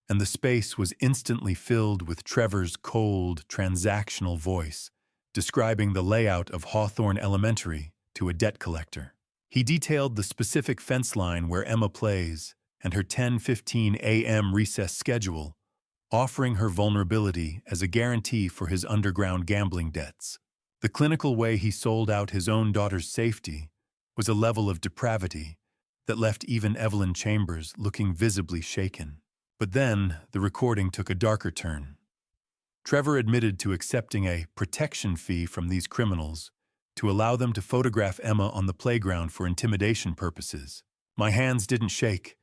and the space was instantly filled with Trevor's cold, transactional voice, describing the layout of Hawthorne Elementary to a debt collector. He detailed the specific fence line where Emma plays and her 10:15 a.m. recess schedule, offering her vulnerability as a guarantee for his underground gambling debts. The clinical way he sold out his own daughter's safety was a level of depravity that left even Evelyn Chambers looking visibly shaken. But then, the recording took a darker turn. Trevor admitted to accepting a protection fee from these criminals to allow them to photograph Emma on the playground for intimidation purposes. My hands didn't shake,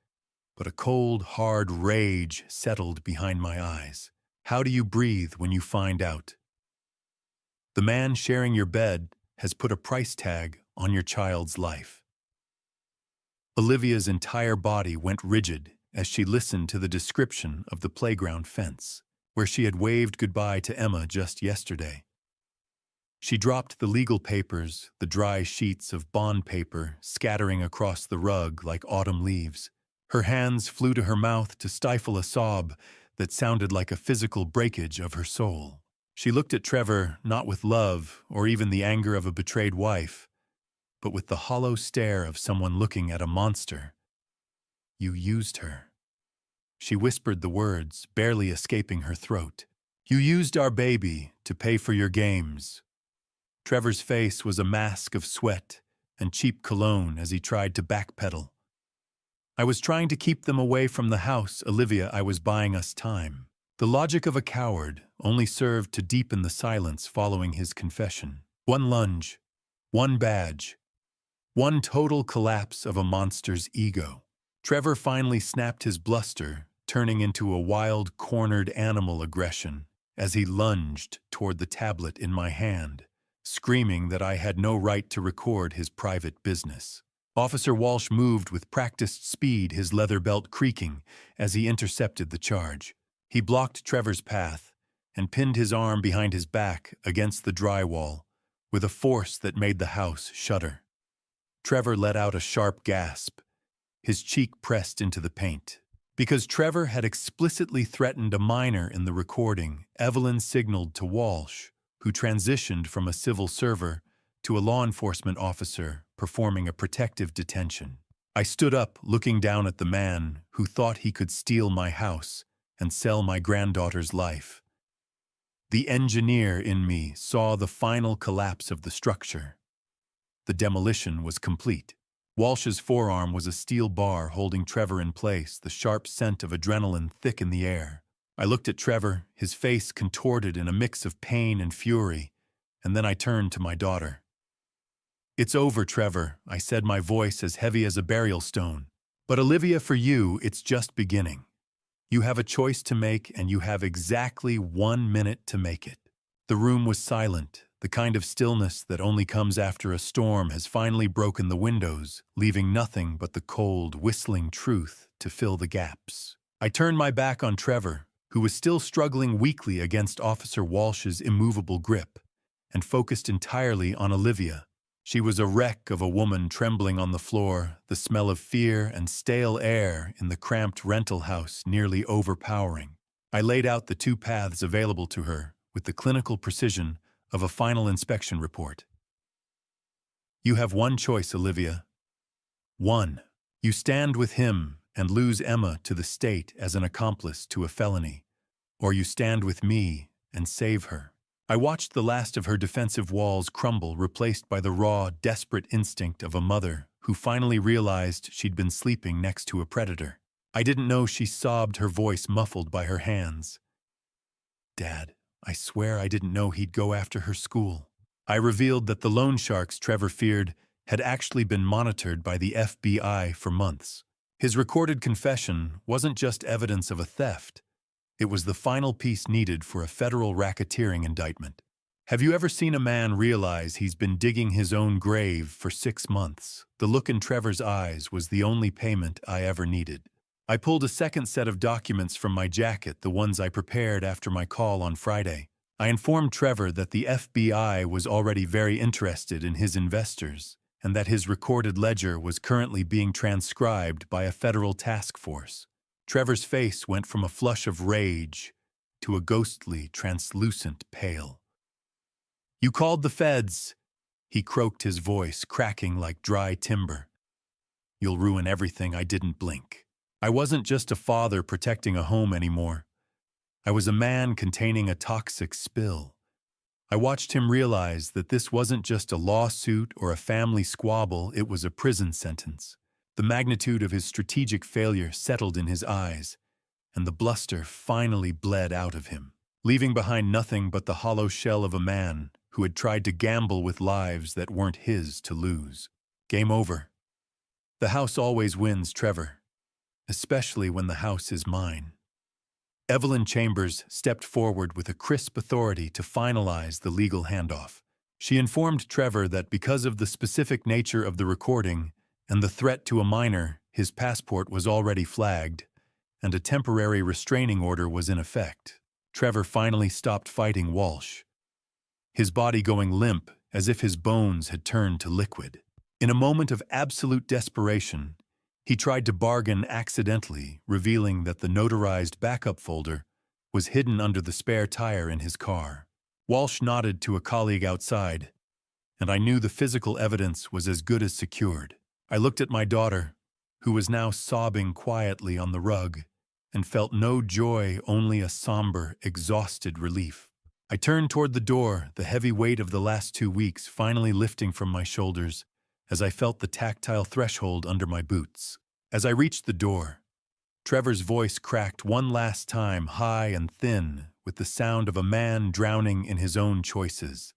but a cold, hard rage settled behind my eyes. How do you breathe when you find out? The man sharing your bed has put a price tag on your child's life. Olivia's entire body went rigid as she listened to the description of the playground fence, where she had waved goodbye to Emma just yesterday. She dropped the legal papers, the dry sheets of bond paper scattering across the rug like autumn leaves. Her hands flew to her mouth to stifle a sob that sounded like a physical breakage of her soul. She looked at Trevor not with love or even the anger of a betrayed wife, but with the hollow stare of someone looking at a monster. You used her. She whispered the words, barely escaping her throat. You used our baby to pay for your games. Trevor's face was a mask of sweat and cheap cologne as he tried to backpedal. I was trying to keep them away from the house, Olivia. I was buying us time. The logic of a coward only served to deepen the silence following his confession. One lunge, one badge, one total collapse of a monster's ego. Trevor finally snapped his bluster, turning into a wild, cornered animal aggression as he lunged toward the tablet in my hand, screaming that I had no right to record his private business. Officer Walsh moved with practiced speed, his leather belt creaking as he intercepted the charge. He blocked Trevor's path and pinned his arm behind his back against the drywall with a force that made the house shudder. Trevor let out a sharp gasp, his cheek pressed into the paint. Because Trevor had explicitly threatened a minor in the recording, Evelyn signaled to Walsh, who transitioned from a civil server to a law enforcement officer performing a protective detention. I stood up, looking down at the man who thought he could steal my house and sell my granddaughter's life. The engineer in me saw the final collapse of the structure. The demolition was complete. Walsh's forearm was a steel bar holding Trevor in place, the sharp scent of adrenaline thick in the air. I looked at Trevor, his face contorted in a mix of pain and fury, and then I turned to my daughter. It's over, Trevor, I said, my voice as heavy as a burial stone. But Olivia, for you, it's just beginning. You have a choice to make, and you have exactly 1 minute to make it. The room was silent. The kind of stillness that only comes after a storm has finally broken the windows, leaving nothing but the cold, whistling truth to fill the gaps. I turned my back on Trevor, who was still struggling weakly against Officer Walsh's immovable grip, and focused entirely on Olivia. She was a wreck of a woman trembling on the floor, the smell of fear and stale air in the cramped rental house nearly overpowering. I laid out the 2 paths available to her with the clinical precision of a final inspection report. You have one choice, Olivia. 1. You stand with him and lose Emma to the state as an accomplice to a felony, or you stand with me and save her. I watched the last of her defensive walls crumble, replaced by the raw, desperate instinct of a mother who finally realized she'd been sleeping next to a predator. I didn't know she sobbed, her voice muffled by her hands. Dad, I swear I didn't know he'd go after her school. I revealed that the loan sharks Trevor feared had actually been monitored by the FBI for months. His recorded confession wasn't just evidence of a theft. It was the final piece needed for a federal racketeering indictment. Have you ever seen a man realize he's been digging his own grave for 6 months? The look in Trevor's eyes was the only payment I ever needed. I pulled a second set of documents from my jacket, the ones I prepared after my call on Friday. I informed Trevor that the FBI was already very interested in his investors and that his recorded ledger was currently being transcribed by a federal task force. Trevor's face went from a flush of rage to a ghostly, translucent pale. You called the feds, he croaked, his voice cracking like dry timber. You'll ruin everything. I didn't blink. I wasn't just a father protecting a home anymore. I was a man containing a toxic spill. I watched him realize that this wasn't just a lawsuit or a family squabble, it was a prison sentence. The magnitude of his strategic failure settled in his eyes, and the bluster finally bled out of him. leaving behind nothing but the hollow shell of a man who had tried to gamble with lives that weren't his to lose. Game over. The house always wins, Trevor, especially when the house is mine. Evelyn Chambers stepped forward with a crisp authority to finalize the legal handoff. She informed Trevor that because of the specific nature of the recording and the threat to a minor, his passport was already flagged, and a temporary restraining order was in effect. Trevor finally stopped fighting Walsh, his body going limp as if his bones had turned to liquid. In a moment of absolute desperation, he tried to bargain accidentally, revealing that the notarized backup folder was hidden under the spare tire in his car. Walsh nodded to a colleague outside, and I knew the physical evidence was as good as secured. I looked at my daughter, who was now sobbing quietly on the rug, and felt no joy, only a somber, exhausted relief. I turned toward the door, the heavy weight of the last 2 weeks finally lifting from my shoulders as I felt the tactile threshold under my boots. As I reached the door, Trevor's voice cracked one last time, high and thin, with the sound of a man drowning in his own choices.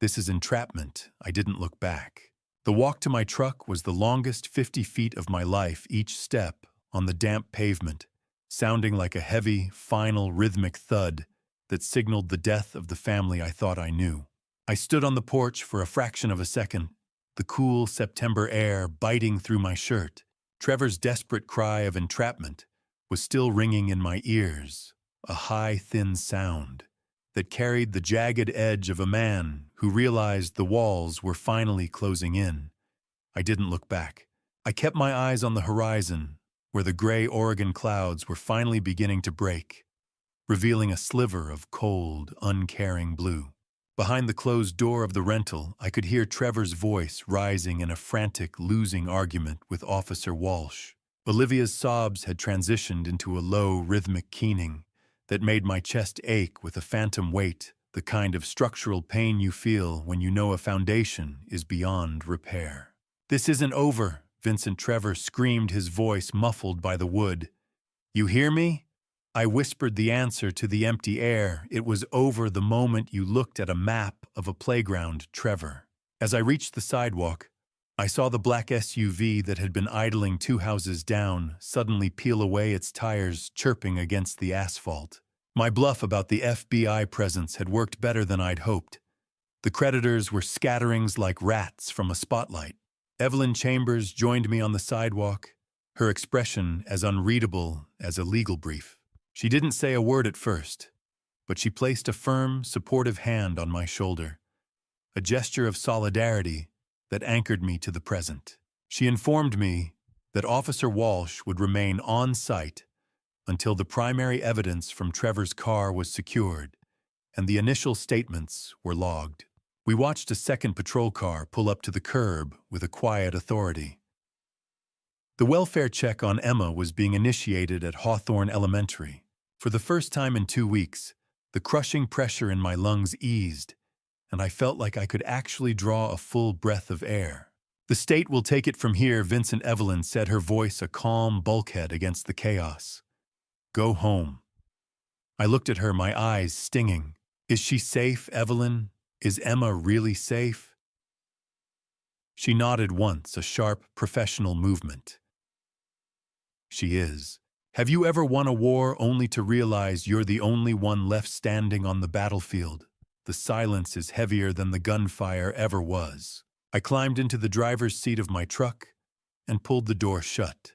This is entrapment. I didn't look back. The walk to my truck was the longest 50 feet of my life, each step on the damp pavement, sounding like a heavy, final, rhythmic thud that signaled the death of the family I thought I knew. I stood on the porch for a fraction of a second, the cool September air biting through my shirt. Trevor's desperate cry of entrapment was still ringing in my ears, a high, thin sound that carried the jagged edge of a man who realized the walls were finally closing in. I didn't look back. I kept my eyes on the horizon, where the gray Oregon clouds were finally beginning to break, revealing a sliver of cold, uncaring blue. Behind the closed door of the rental, I could hear Trevor's voice rising in a frantic, losing argument with Officer Walsh. Olivia's sobs had transitioned into a low, rhythmic keening that made my chest ache with a phantom weight, the kind of structural pain you feel when you know a foundation is beyond repair. "This isn't over," Vincent Trevor screamed, his voice muffled by the wood. "You hear me?" I whispered the answer to the empty air. "It was over the moment you looked at a map of a playground, Trevor." As I reached the sidewalk, I saw the black SUV that had been idling 2 houses down suddenly peel away, its tires chirping against the asphalt. My bluff about the FBI presence had worked better than I'd hoped. The creditors were scatterings like rats from a spotlight. Evelyn Chambers joined me on the sidewalk, her expression as unreadable as a legal brief. She didn't say a word at first, but she placed a firm, supportive hand on my shoulder, a gesture of solidarity that anchored me to the present. She informed me that Officer Walsh would remain on site until the primary evidence from Trevor's car was secured and the initial statements were logged. We watched a second patrol car pull up to the curb with a quiet authority. The welfare check on Emma was being initiated at Hawthorne Elementary. For the first time in 2 weeks, the crushing pressure in my lungs eased, and I felt like I could actually draw a full breath of air. "The state will take it from here," Vincent Evelyn said, her voice a calm bulkhead against the chaos. "Go home." I looked at her, my eyes stinging. "Is she safe, Evelyn? Is Emma really safe?" She nodded once, a sharp, professional movement. "She is. Have you ever won a war only to realize you're the only one left standing on the battlefield? The silence is heavier than the gunfire ever was." I climbed into the driver's seat of my truck and pulled the door shut,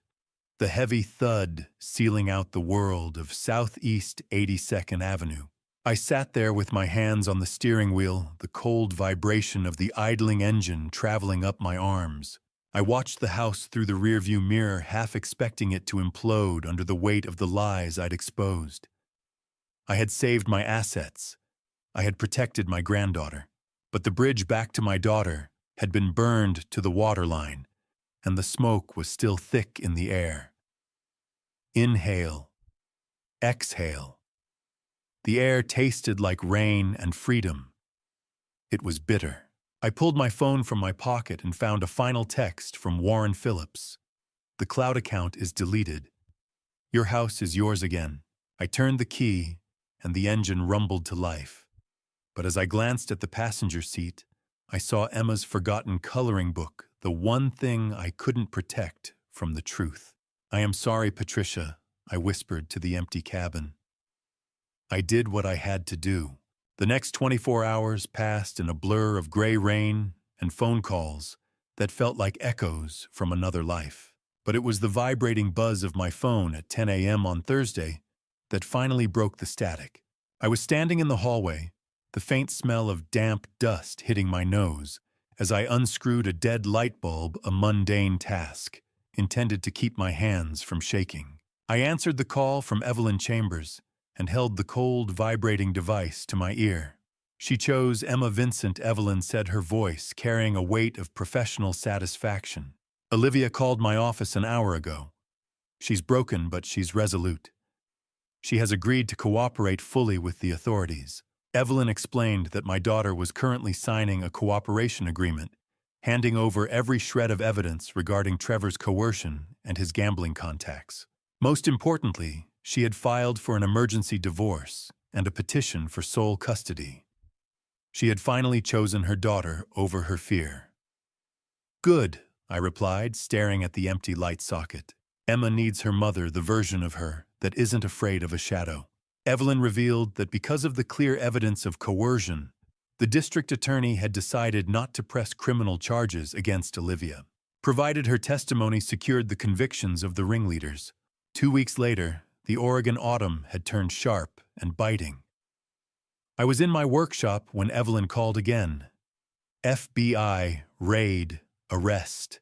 the heavy thud sealing out the world of Southeast 82nd Avenue. I sat there with my hands on the steering wheel, the cold vibration of the idling engine traveling up my arms. I watched the house through the rearview mirror, half expecting it to implode under the weight of the lies I'd exposed. I had saved my assets. I had protected my granddaughter. But the bridge back to my daughter had been burned to the waterline, and the smoke was still thick in the air. Inhale. Exhale. The air tasted like rain and freedom. It was bitter. I pulled my phone from my pocket and found a final text from Warren Phillips. "The cloud account is deleted. Your house is yours again." I turned the key and the engine rumbled to life. But as I glanced at the passenger seat, I saw Emma's forgotten coloring book, the one thing I couldn't protect from the truth. "I am sorry, Patricia," I whispered to the empty cabin. I did what I had to do. The next 24 hours passed in a blur of gray rain and phone calls that felt like echoes from another life. But it was the vibrating buzz of my phone at 10 a.m. on Thursday that finally broke the static. I was standing in the hallway, the faint smell of damp dust hitting my nose, as I unscrewed a dead light bulb, a mundane task, intended to keep my hands from shaking. I answered the call from Evelyn Chambers and held the cold, vibrating device to my ear. She chose Emma Vincent, Evelyn said, her voice carrying a weight of professional satisfaction. "Olivia called my office an hour ago. She's broken, but she's resolute. She has agreed to cooperate fully with the authorities." Evelyn explained that my daughter was currently signing a cooperation agreement, handing over every shred of evidence regarding Trevor's coercion and his gambling contacts. Most importantly, she had filed for an emergency divorce and a petition for sole custody. She had finally chosen her daughter over her fear. "Good," I replied, staring at the empty light socket. "Emma needs her mother, the version of her that isn't afraid of a shadow." Evelyn revealed that because of the clear evidence of coercion, the district attorney had decided not to press criminal charges against Olivia, provided her testimony secured the convictions of the ringleaders. 2 weeks later, the Oregon autumn had turned sharp and biting. I was in my workshop when Evelyn called again. FBI, raid, arrest.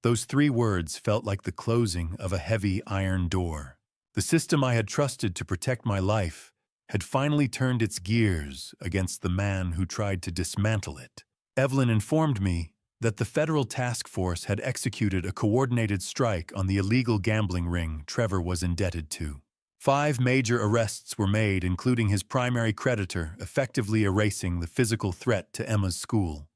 Those 3 words felt like the closing of a heavy iron door. The system I had trusted to protect my life had finally turned its gears against the man who tried to dismantle it. Evelyn informed me that the federal task force had executed a coordinated strike on the illegal gambling ring Trevor was indebted to. 5 major arrests were made, including his primary creditor, effectively erasing the physical threat to Emma's school.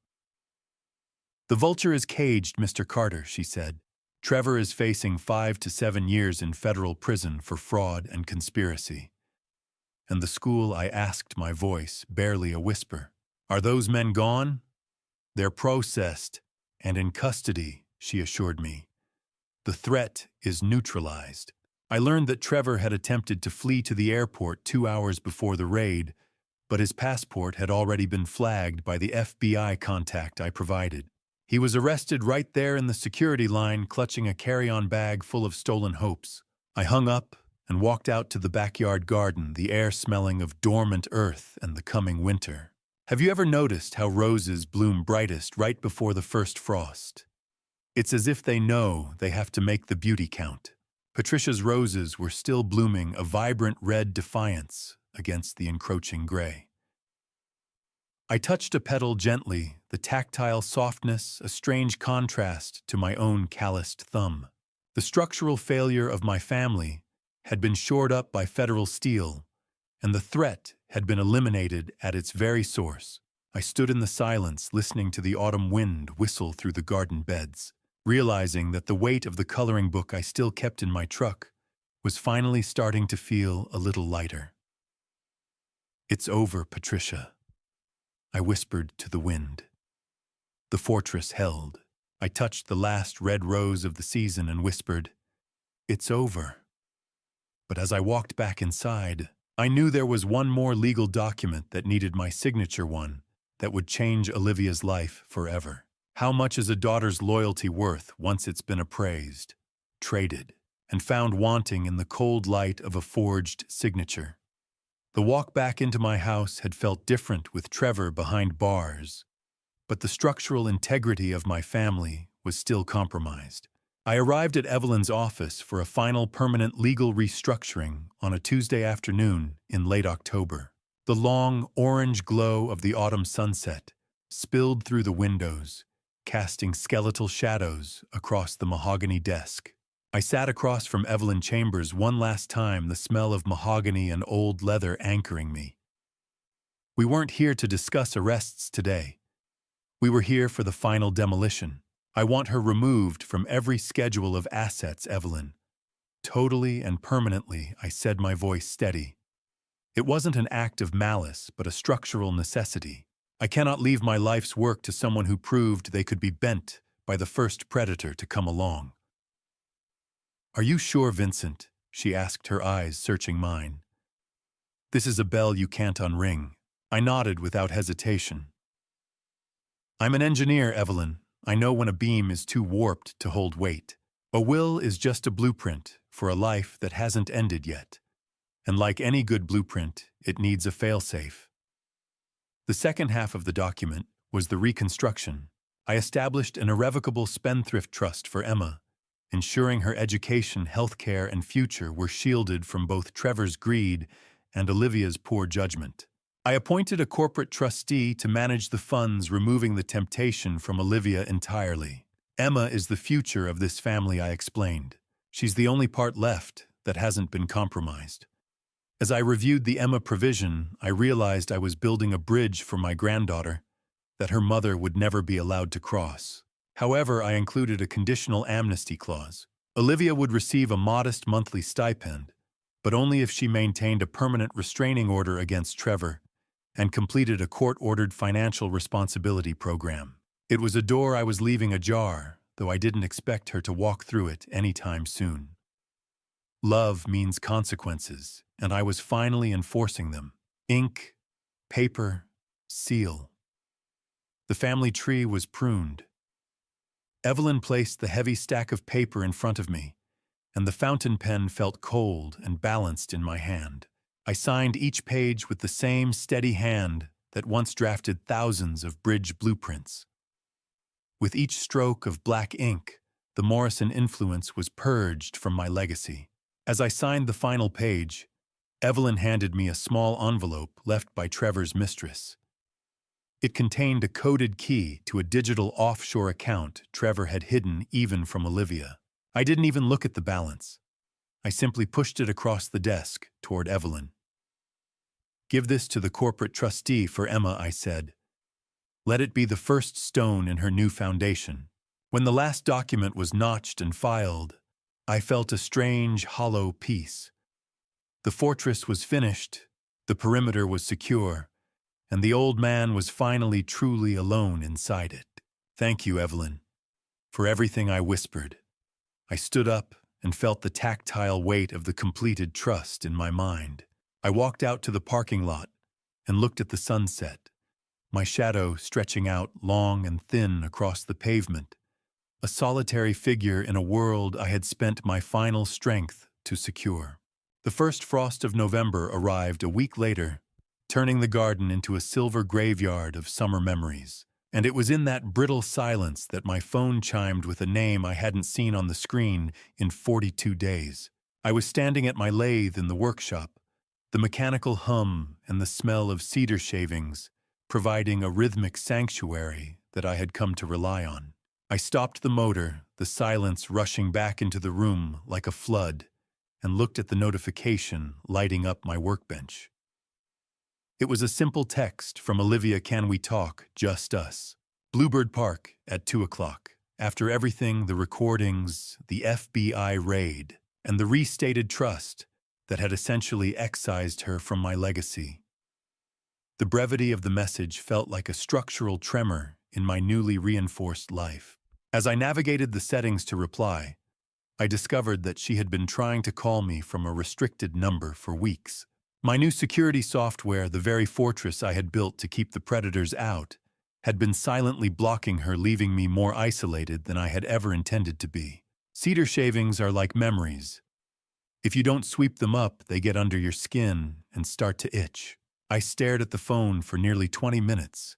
"The vulture is caged, Mr. Carter," she said. "Trevor is facing 5 to 7 years in federal prison for fraud and conspiracy." And the school, I asked, my voice barely a whisper. "Are those men gone?" "They're processed and in custody," she assured me. "The threat is neutralized." I learned that Trevor had attempted to flee to the airport 2 hours before the raid, but his passport had already been flagged by the FBI contact I provided. He was arrested right there in the security line, clutching a carry-on bag full of stolen hopes. I hung up and walked out to the backyard garden, the air smelling of dormant earth and the coming winter. Have you ever noticed how roses bloom brightest right before the first frost? It's as if they know they have to make the beauty count. Patricia's roses were still blooming, a vibrant red defiance against the encroaching gray. I touched a petal gently, the tactile softness a strange contrast to my own calloused thumb. The structural failure of my family had been shored up by federal steel, and the threat had been eliminated at its very source. I stood in the silence, listening to the autumn wind whistle through the garden beds, realizing that the weight of the coloring book I still kept in my truck was finally starting to feel a little lighter. "It's over, Patricia," I whispered to the wind. The fortress held. I touched the last red rose of the season and whispered, "It's over." But as I walked back inside, I knew there was one more legal document that needed my signature, one that would change Olivia's life forever. How much is a daughter's loyalty worth once it's been appraised, traded, and found wanting in the cold light of a forged signature? The walk back into my house had felt different with Trevor behind bars, but the structural integrity of my family was still compromised. I arrived at Evelyn's office for a final permanent legal restructuring on a Tuesday afternoon in late October. The long orange glow of the autumn sunset spilled through the windows, casting skeletal shadows across the mahogany desk. I sat across from Evelyn Chambers one last time, the smell of mahogany and old leather anchoring me. "We weren't here to discuss arrests today. We were here for the final demolition. I want her removed from every schedule of assets, Evelyn. Totally and permanently," I said, my voice steady. It wasn't an act of malice, but a structural necessity. I cannot leave my life's work to someone who proved they could be bent by the first predator to come along. "Are you sure, Vincent?" she asked, her eyes searching mine. "This is a bell you can't unring." I nodded without hesitation. "I'm an engineer, Evelyn. I know when a beam is too warped to hold weight. A will is just a blueprint for a life that hasn't ended yet. And like any good blueprint, it needs a failsafe." The second half of the document was the reconstruction. I established an irrevocable spendthrift trust for Emma, ensuring her education, healthcare, and future were shielded from both Trevor's greed and Olivia's poor judgment. I appointed a corporate trustee to manage the funds, removing the temptation from Olivia entirely. "Emma is the future of this family," I explained. "She's the only part left that hasn't been compromised." As I reviewed the Emma provision, I realized I was building a bridge for my granddaughter that her mother would never be allowed to cross. However, I included a conditional amnesty clause. Olivia would receive a modest monthly stipend, but only if she maintained a permanent restraining order against Trevor and completed a court-ordered financial responsibility program. It was a door I was leaving ajar, though I didn't expect her to walk through it anytime soon. Love means consequences, and I was finally enforcing them. Ink, paper, seal. The family tree was pruned. Evelyn placed the heavy stack of paper in front of me, and the fountain pen felt cold and balanced in my hand. I signed each page with the same steady hand that once drafted thousands of bridge blueprints. With each stroke of black ink, the Morrison influence was purged from my legacy. As I signed the final page, Evelyn handed me a small envelope left by Trevor's mistress. It contained a coded key to a digital offshore account Trevor had hidden even from Olivia. I didn't even look at the balance. I simply pushed it across the desk toward Evelyn. "Give this to the corporate trustee for Emma," I said. "Let it be the first stone in her new foundation." When the last document was notched and filed, I felt a strange, hollow peace. The fortress was finished, the perimeter was secure, and the old man was finally truly alone inside it. "Thank you, Evelyn, for everything," I whispered. I stood up and felt the tactile weight of the completed trust in my mind. I walked out to the parking lot and looked at the sunset, my shadow stretching out long and thin across the pavement, a solitary figure in a world I had spent my final strength to secure. The first frost of November arrived a week later, turning the garden into a silver graveyard of summer memories. And it was in that brittle silence that my phone chimed with a name I hadn't seen on the screen in 42 days. I was standing at my lathe in the workshop, the mechanical hum and the smell of cedar shavings providing a rhythmic sanctuary that I had come to rely on. I stopped the motor, the silence rushing back into the room like a flood, and looked at the notification lighting up my workbench. It was a simple text from Olivia. "Can we talk? Just us. Bluebird Park at 2 o'clock. After everything, the recordings, the FBI raid, and the restated trust that had essentially excised her from my legacy." The brevity of the message felt like a structural tremor in my newly reinforced life. As I navigated the settings to reply, I discovered that she had been trying to call me from a restricted number for weeks. My new security software, the very fortress I had built to keep the predators out, had been silently blocking her, leaving me more isolated than I had ever intended to be. Cedar shavings are like memories. If you don't sweep them up, they get under your skin and start to itch. I stared at the phone for nearly 20 minutes,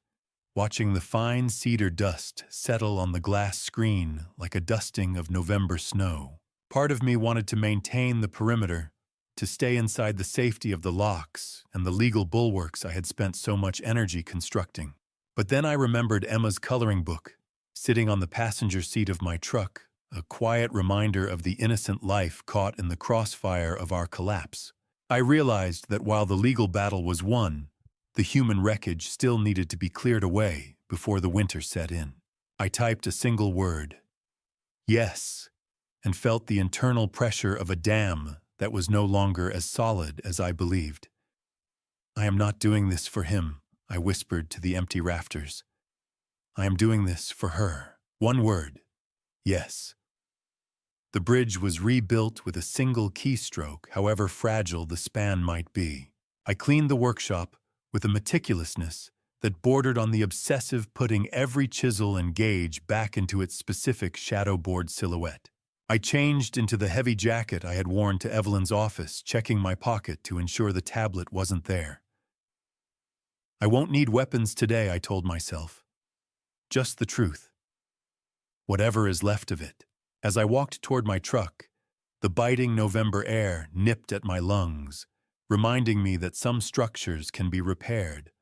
watching the fine cedar dust settle on the glass screen like a dusting of November snow. Part of me wanted to maintain the perimeter, to stay inside the safety of the locks and the legal bulwarks I had spent so much energy constructing. But then I remembered Emma's coloring book, sitting on the passenger seat of my truck, a quiet reminder of the innocent life caught in the crossfire of our collapse. I realized that while the legal battle was won, the human wreckage still needed to be cleared away before the winter set in. I typed a single word, "Yes," and felt the internal pressure of a dam that was no longer as solid as I believed. I am not doing this for him, I whispered to the empty rafters. I am doing this for her. One word. Yes. The bridge was rebuilt with a single keystroke, however fragile the span might be. I cleaned the workshop with a meticulousness that bordered on the obsessive putting every chisel and gauge back into its specific shadowboard silhouette. I changed into the heavy jacket I had worn to Evelyn's office, checking my pocket to ensure the tablet wasn't there. I won't need weapons today, I told myself. Just the truth. Whatever is left of it. As I walked toward my truck, the biting November air nipped at my lungs, reminding me that some structures can be repaired,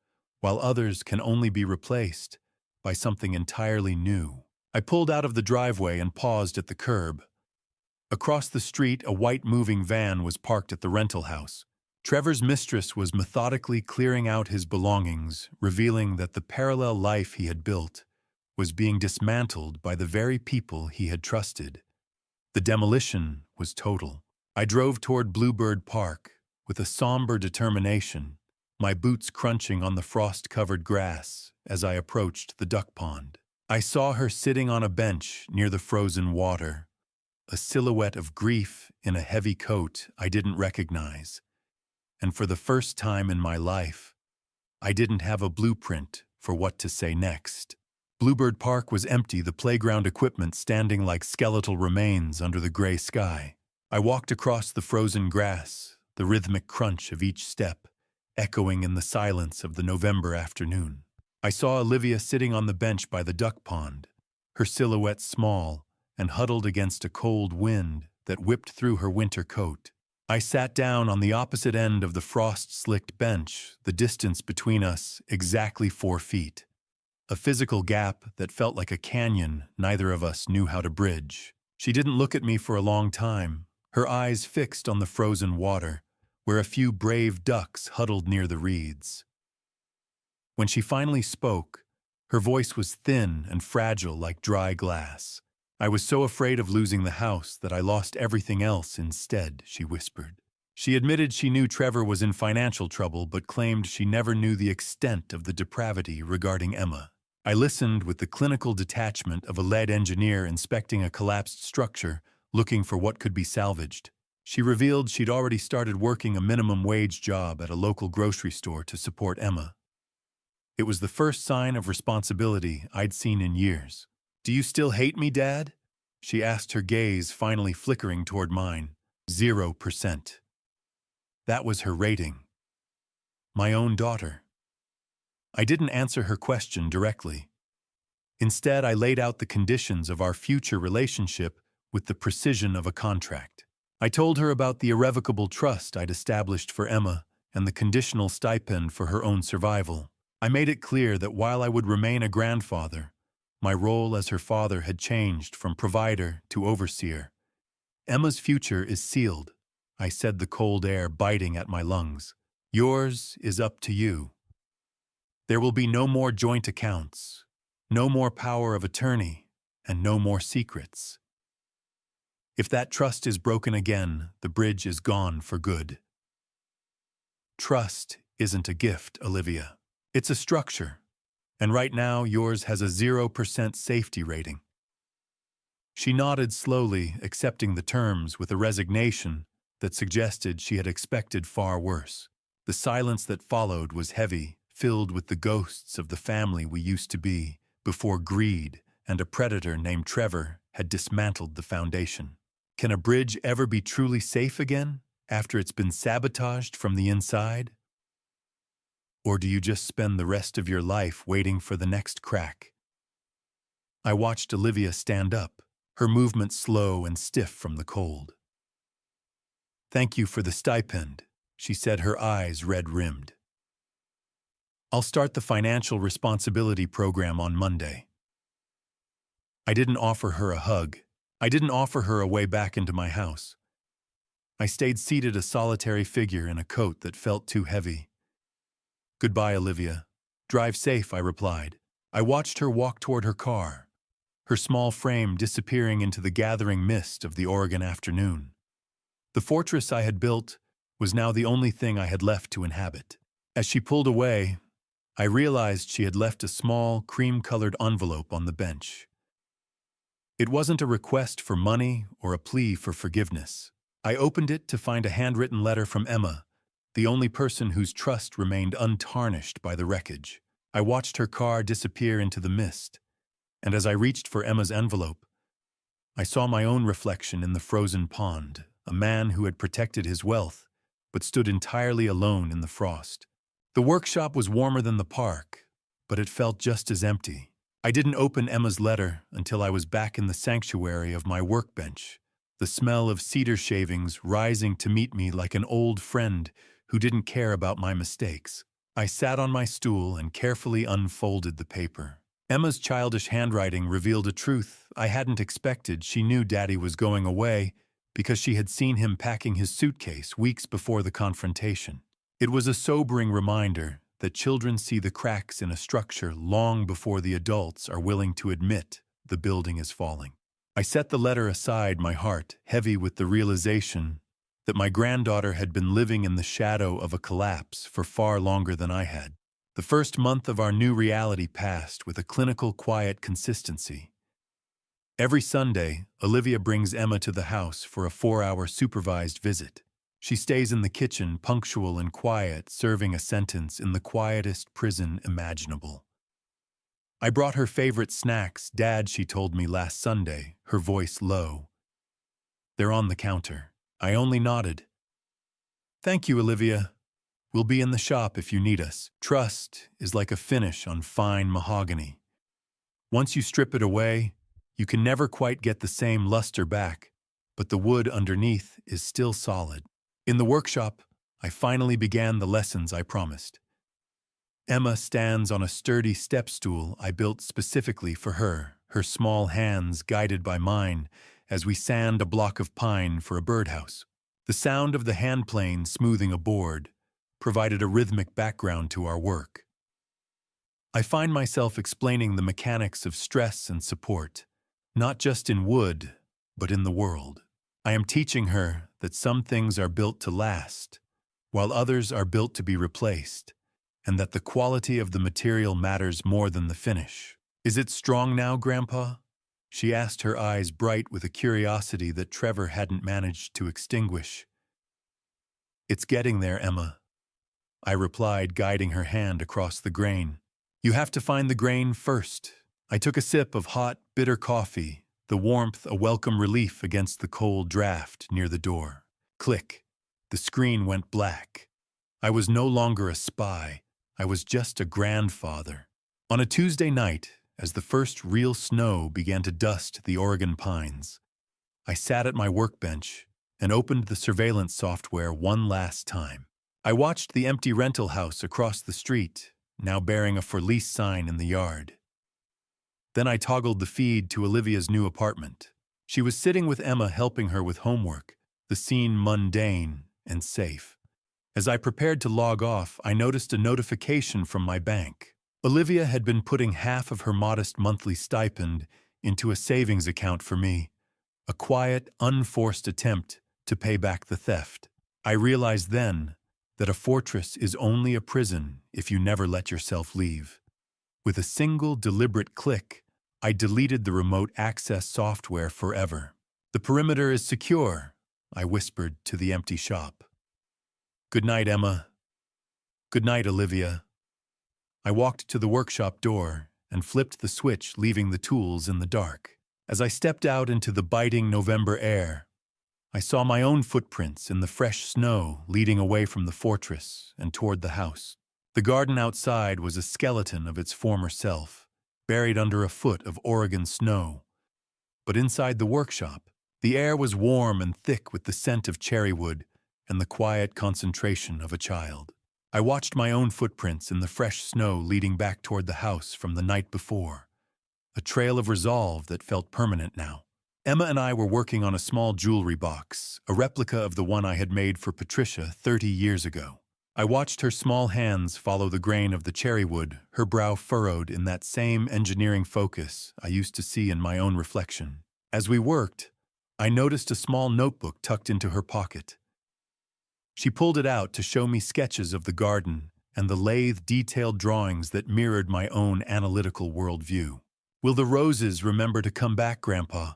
while others can only be replaced by something entirely new. I pulled out of the driveway and paused at the curb. Across the street, a white moving van was parked at the rental house. Trevor's mistress was methodically clearing out his belongings, revealing that the parallel life he had built was being dismantled by the very people he had trusted. The demolition was total. I drove toward Bluebird Park with a somber determination, my boots crunching on the frost-covered grass as I approached the duck pond. I saw her sitting on a bench near the frozen water, a silhouette of grief in a heavy coat I didn't recognize. And for the first time in my life, I didn't have a blueprint for what to say next. Bluebird Park was empty, the playground equipment standing like skeletal remains under the gray sky. I walked across the frozen grass, the rhythmic crunch of each step echoing in the silence of the November afternoon. I saw Olivia sitting on the bench by the duck pond, her silhouette small and huddled against a cold wind that whipped through her winter coat. I sat down on the opposite end of the frost-slicked bench, the distance between us exactly 4 feet. A physical gap that felt like a canyon neither of us knew how to bridge. She didn't look at me for a long time, her eyes fixed on the frozen water, where a few brave ducks huddled near the reeds. When she finally spoke, her voice was thin and fragile like dry glass. I was so afraid of losing the house that I lost everything else instead, she whispered. She admitted she knew Trevor was in financial trouble, but claimed she never knew the extent of the depravity regarding Emma. I listened with the clinical detachment of a lead engineer inspecting a collapsed structure, looking for what could be salvaged. She revealed she'd already started working a minimum wage job at a local grocery store to support Emma. It was the first sign of responsibility I'd seen in years. "Do you still hate me, Dad?" she asked, her gaze finally flickering toward mine. 0%. That was her rating. My own daughter. I didn't answer her question directly. Instead, I laid out the conditions of our future relationship with the precision of a contract. I told her about the irrevocable trust I'd established for Emma and the conditional stipend for her own survival. I made it clear that while I would remain a grandfather, my role as her father had changed from provider to overseer. Emma's future is sealed, I said, the cold air biting at my lungs. Yours is up to you. There will be no more joint accounts, no more power of attorney, and no more secrets. If that trust is broken again, the bridge is gone for good. Trust isn't a gift, Olivia. It's a structure, and right now yours has a 0% safety rating. She nodded slowly, accepting the terms with a resignation that suggested she had expected far worse. The silence that followed was heavy, filled with the ghosts of the family we used to be before greed and a predator named Trevor had dismantled the foundation. Can a bridge ever be truly safe again after it's been sabotaged from the inside? Or do you just spend the rest of your life waiting for the next crack? I watched Olivia stand up, her movement slow and stiff from the cold. "Thank you for the stipend," she said, her eyes red-rimmed. "I'll start the financial responsibility program on Monday." I didn't offer her a hug. I didn't offer her a way back into my house. I stayed seated, a solitary figure in a coat that felt too heavy. "Goodbye, Olivia. Drive safe," I replied. I watched her walk toward her car, her small frame disappearing into the gathering mist of the Oregon afternoon. The fortress I had built was now the only thing I had left to inhabit. As she pulled away, I realized she had left a small, cream-colored envelope on the bench. It wasn't a request for money or a plea for forgiveness. I opened it to find a handwritten letter from Emma, the only person whose trust remained untarnished by the wreckage. I watched her car disappear into the mist, and as I reached for Emma's envelope, I saw my own reflection in the frozen pond, a man who had protected his wealth, but stood entirely alone in the frost. The workshop was warmer than the park, but it felt just as empty. I didn't open Emma's letter until I was back in the sanctuary of my workbench, the smell of cedar shavings rising to meet me like an old friend who didn't care about my mistakes. I sat on my stool and carefully unfolded the paper. Emma's childish handwriting revealed a truth I hadn't expected. She knew Daddy was going away because she had seen him packing his suitcase weeks before the confrontation. It was a sobering reminder that children see the cracks in a structure long before the adults are willing to admit the building is falling. I set the letter aside, my heart heavy with the realization that my granddaughter had been living in the shadow of a collapse for far longer than I had. The first month of our new reality passed with a clinical, quiet consistency. Every Sunday, Olivia brings Emma to the house for a 4-hour supervised visit. She stays in the kitchen, punctual and quiet, serving a sentence in the quietest prison imaginable. I brought her favorite snacks, Dad, she told me last Sunday, her voice low. They're on the counter. I only nodded. Thank you, Olivia. We'll be in the shop if you need us. Trust is like a finish on fine mahogany. Once you strip it away, you can never quite get the same luster back, but the wood underneath is still solid. In the workshop, I finally began the lessons I promised. Emma stands on a sturdy step stool I built specifically for her, her small hands guided by mine as we sand a block of pine for a birdhouse. The sound of the hand plane smoothing a board provided a rhythmic background to our work. I find myself explaining the mechanics of stress and support, not just in wood, but in the world. I am teaching her that some things are built to last, while others are built to be replaced, and that the quality of the material matters more than the finish. Is it strong now, Grandpa? She asked, her eyes bright with a curiosity that Trevor hadn't managed to extinguish. It's getting there, Emma, I replied, guiding her hand across the grain. You have to find the grain first. I took a sip of hot, bitter coffee, the warmth a welcome relief against the cold draft near the door. Click. The screen went black. I was no longer a spy. I was just a grandfather. On a Tuesday night, as the first real snow began to dust the Oregon pines, I sat at my workbench and opened the surveillance software one last time. I watched the empty rental house across the street, now bearing a for lease sign in the yard. Then I toggled the feed to Olivia's new apartment. She was sitting with Emma, helping her with homework, the scene mundane and safe. As I prepared to log off, I noticed a notification from my bank. Olivia had been putting half of her modest monthly stipend into a savings account for me, a quiet, unforced attempt to pay back the theft. I realized then that a fortress is only a prison if you never let yourself leave. With a single deliberate click, I deleted the remote access software forever. The perimeter is secure, I whispered to the empty shop. Good night, Emma. Good night, Olivia. I walked to the workshop door and flipped the switch, leaving the tools in the dark. As I stepped out into the biting November air, I saw my own footprints in the fresh snow leading away from the fortress and toward the house. The garden outside was a skeleton of its former self, buried under a foot of Oregon snow. But inside the workshop, the air was warm and thick with the scent of cherrywood and the quiet concentration of a child. I watched my own footprints in the fresh snow leading back toward the house from the night before, a trail of resolve that felt permanent now. Emma and I were working on a small jewelry box, a replica of the one I had made for Patricia 30 years ago. I watched her small hands follow the grain of the cherrywood, her brow furrowed in that same engineering focus I used to see in my own reflection. As we worked, I noticed a small notebook tucked into her pocket. She pulled it out to show me sketches of the garden and the lathe, detailed drawings that mirrored my own analytical worldview. "Will the roses remember to come back, Grandpa?"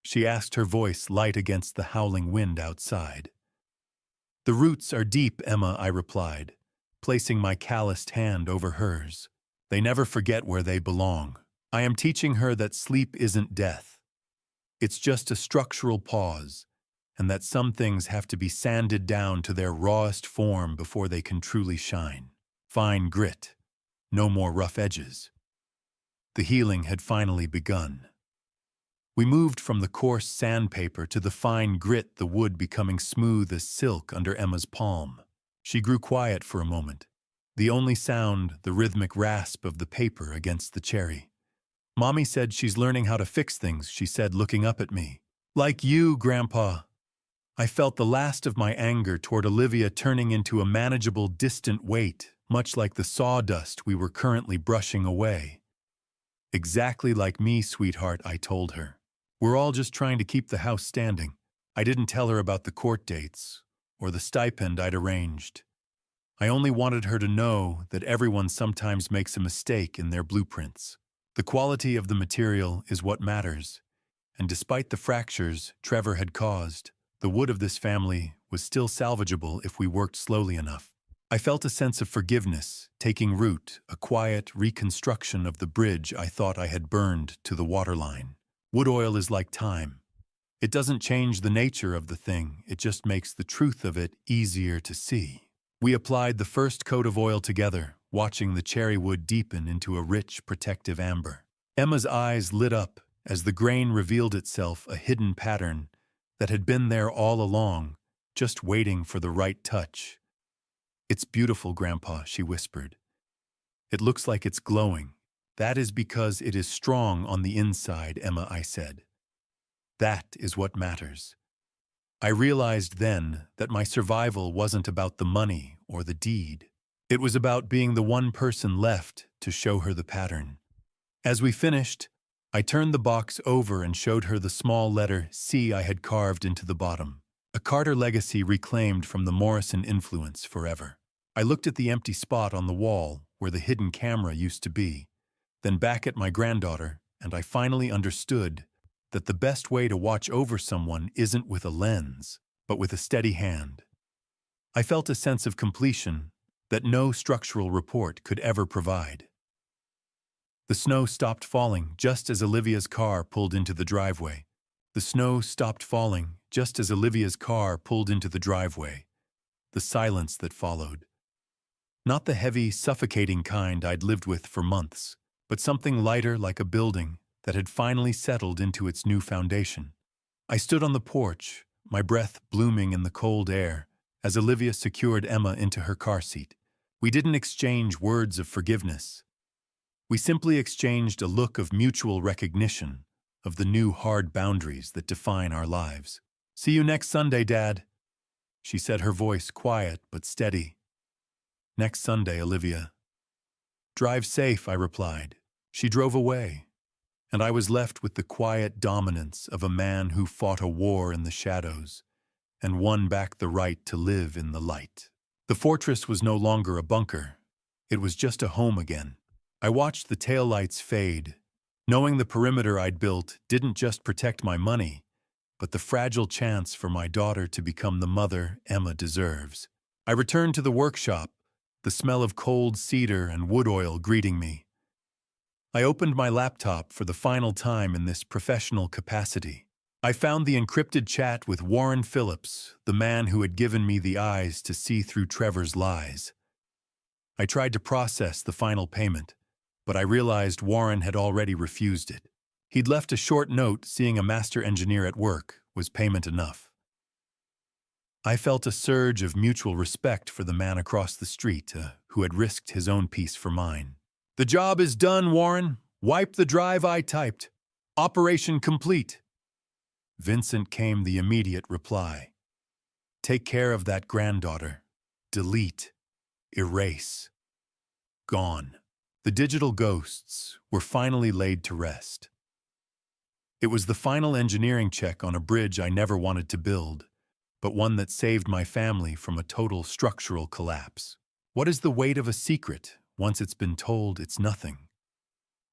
she asked, her voice light against the howling wind outside. "The roots are deep, Emma," I replied, placing my calloused hand over hers. "They never forget where they belong. I am teaching her that sleep isn't death. It's just a structural pause, and that some things have to be sanded down to their rawest form before they can truly shine. Fine grit, no more rough edges." The healing had finally begun. We moved from the coarse sandpaper to the fine grit, the wood becoming smooth as silk under Emma's palm. She grew quiet for a moment, the only sound the rhythmic rasp of the paper against the cherry. "Mommy said she's learning how to fix things," she said, looking up at me. "Like you, Grandpa." I felt the last of my anger toward Olivia turning into a manageable, distant weight, much like the sawdust we were currently brushing away. "Exactly like me, sweetheart," I told her. "We're all just trying to keep the house standing." I didn't tell her about the court dates or the stipend I'd arranged. I only wanted her to know that everyone sometimes makes a mistake in their blueprints. The quality of the material is what matters, and despite the fractures Trevor had caused, the wood of this family was still salvageable if we worked slowly enough. I felt a sense of forgiveness taking root, a quiet reconstruction of the bridge I thought I had burned to the waterline. Wood oil is like time. It doesn't change the nature of the thing, it just makes the truth of it easier to see. We applied the first coat of oil together, watching the cherry wood deepen into a rich, protective amber. Emma's eyes lit up as the grain revealed itself, a hidden pattern that had been there all along, just waiting for the right touch. "It's beautiful, Grandpa," she whispered. "It looks like it's glowing." "That is because it is strong on the inside, Emma," I said. "That is what matters." I realized then that my survival wasn't about the money or the deed. It was about being the one person left to show her the pattern. As we finished, I turned the box over and showed her the small letter C I had carved into the bottom, a Carter legacy reclaimed from the Morrison influence forever. I looked at the empty spot on the wall where the hidden camera used to be, then back at my granddaughter, and I finally understood that the best way to watch over someone isn't with a lens, but with a steady hand. I felt a sense of completion that no structural report could ever provide. The snow stopped falling just as Olivia's car pulled into the driveway. The snow stopped falling just as Olivia's car pulled into the driveway. The silence that followed. Not the heavy, suffocating kind I'd lived with for months, but something lighter, like a building that had finally settled into its new foundation. I stood on the porch, my breath blooming in the cold air, as Olivia secured Emma into her car seat. We didn't exchange words of forgiveness. We simply exchanged a look of mutual recognition of the new hard boundaries that define our lives. "See you next Sunday, Dad," she said, her voice quiet but steady. "Next Sunday, Olivia." "Drive safe," I replied. She drove away, and I was left with the quiet dominance of a man who fought a war in the shadows and won back the right to live in the light. The fortress was no longer a bunker. It was just a home again. I watched the taillights fade, knowing the perimeter I'd built didn't just protect my money, but the fragile chance for my daughter to become the mother Emma deserves. I returned to the workshop, the smell of cold cedar and wood oil greeting me. I opened my laptop for the final time in this professional capacity. I found the encrypted chat with Warren Phillips, the man who had given me the eyes to see through Trevor's lies. I tried to process the final payment, but I realized Warren had already refused it. He'd left a short note saying a master engineer at work was payment enough. I felt a surge of mutual respect for the man across the street who had risked his own peace for mine. "The job is done, Warren. Wipe the drive I typed. Operation complete." Vincent came the immediate reply. "Take care of that granddaughter. Delete. Erase. Gone." The digital ghosts were finally laid to rest. It was the final engineering check on a bridge I never wanted to build, but one that saved my family from a total structural collapse. What is the weight of a secret? Once it's been told, it's nothing.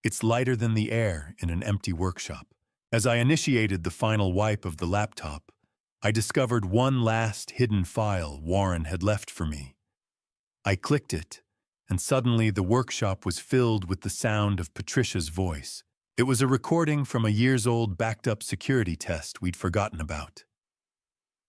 It's lighter than the air in an empty workshop. As I initiated the final wipe of the laptop, I discovered one last hidden file Warren had left for me. I clicked it, and suddenly the workshop was filled with the sound of Patricia's voice. It was a recording from a years-old backed-up security test we'd forgotten about.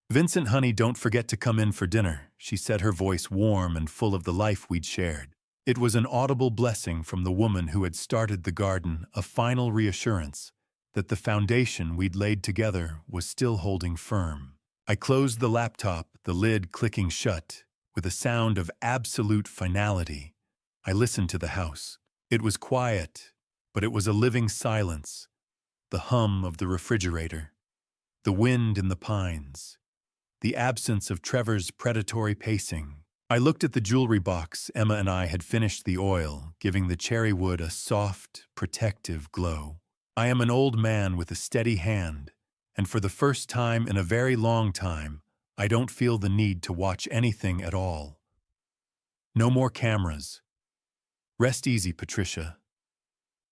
"Vincent, honey, don't forget to come in for dinner," she said, her voice warm and full of the life we'd shared. It was an audible blessing from the woman who had started the garden, a final reassurance that the foundation we'd laid together was still holding firm. I closed the laptop, the lid clicking shut. With a sound of absolute finality, I listened to the house. It was quiet, but it was a living silence. The hum of the refrigerator, the wind in the pines, the absence of Trevor's predatory pacing. I looked at the jewelry box. Emma and I had finished the oil, giving the cherry wood a soft, protective glow. I am an old man with a steady hand, and for the first time in a very long time, I don't feel the need to watch anything at all. No more cameras. Rest easy, Patricia.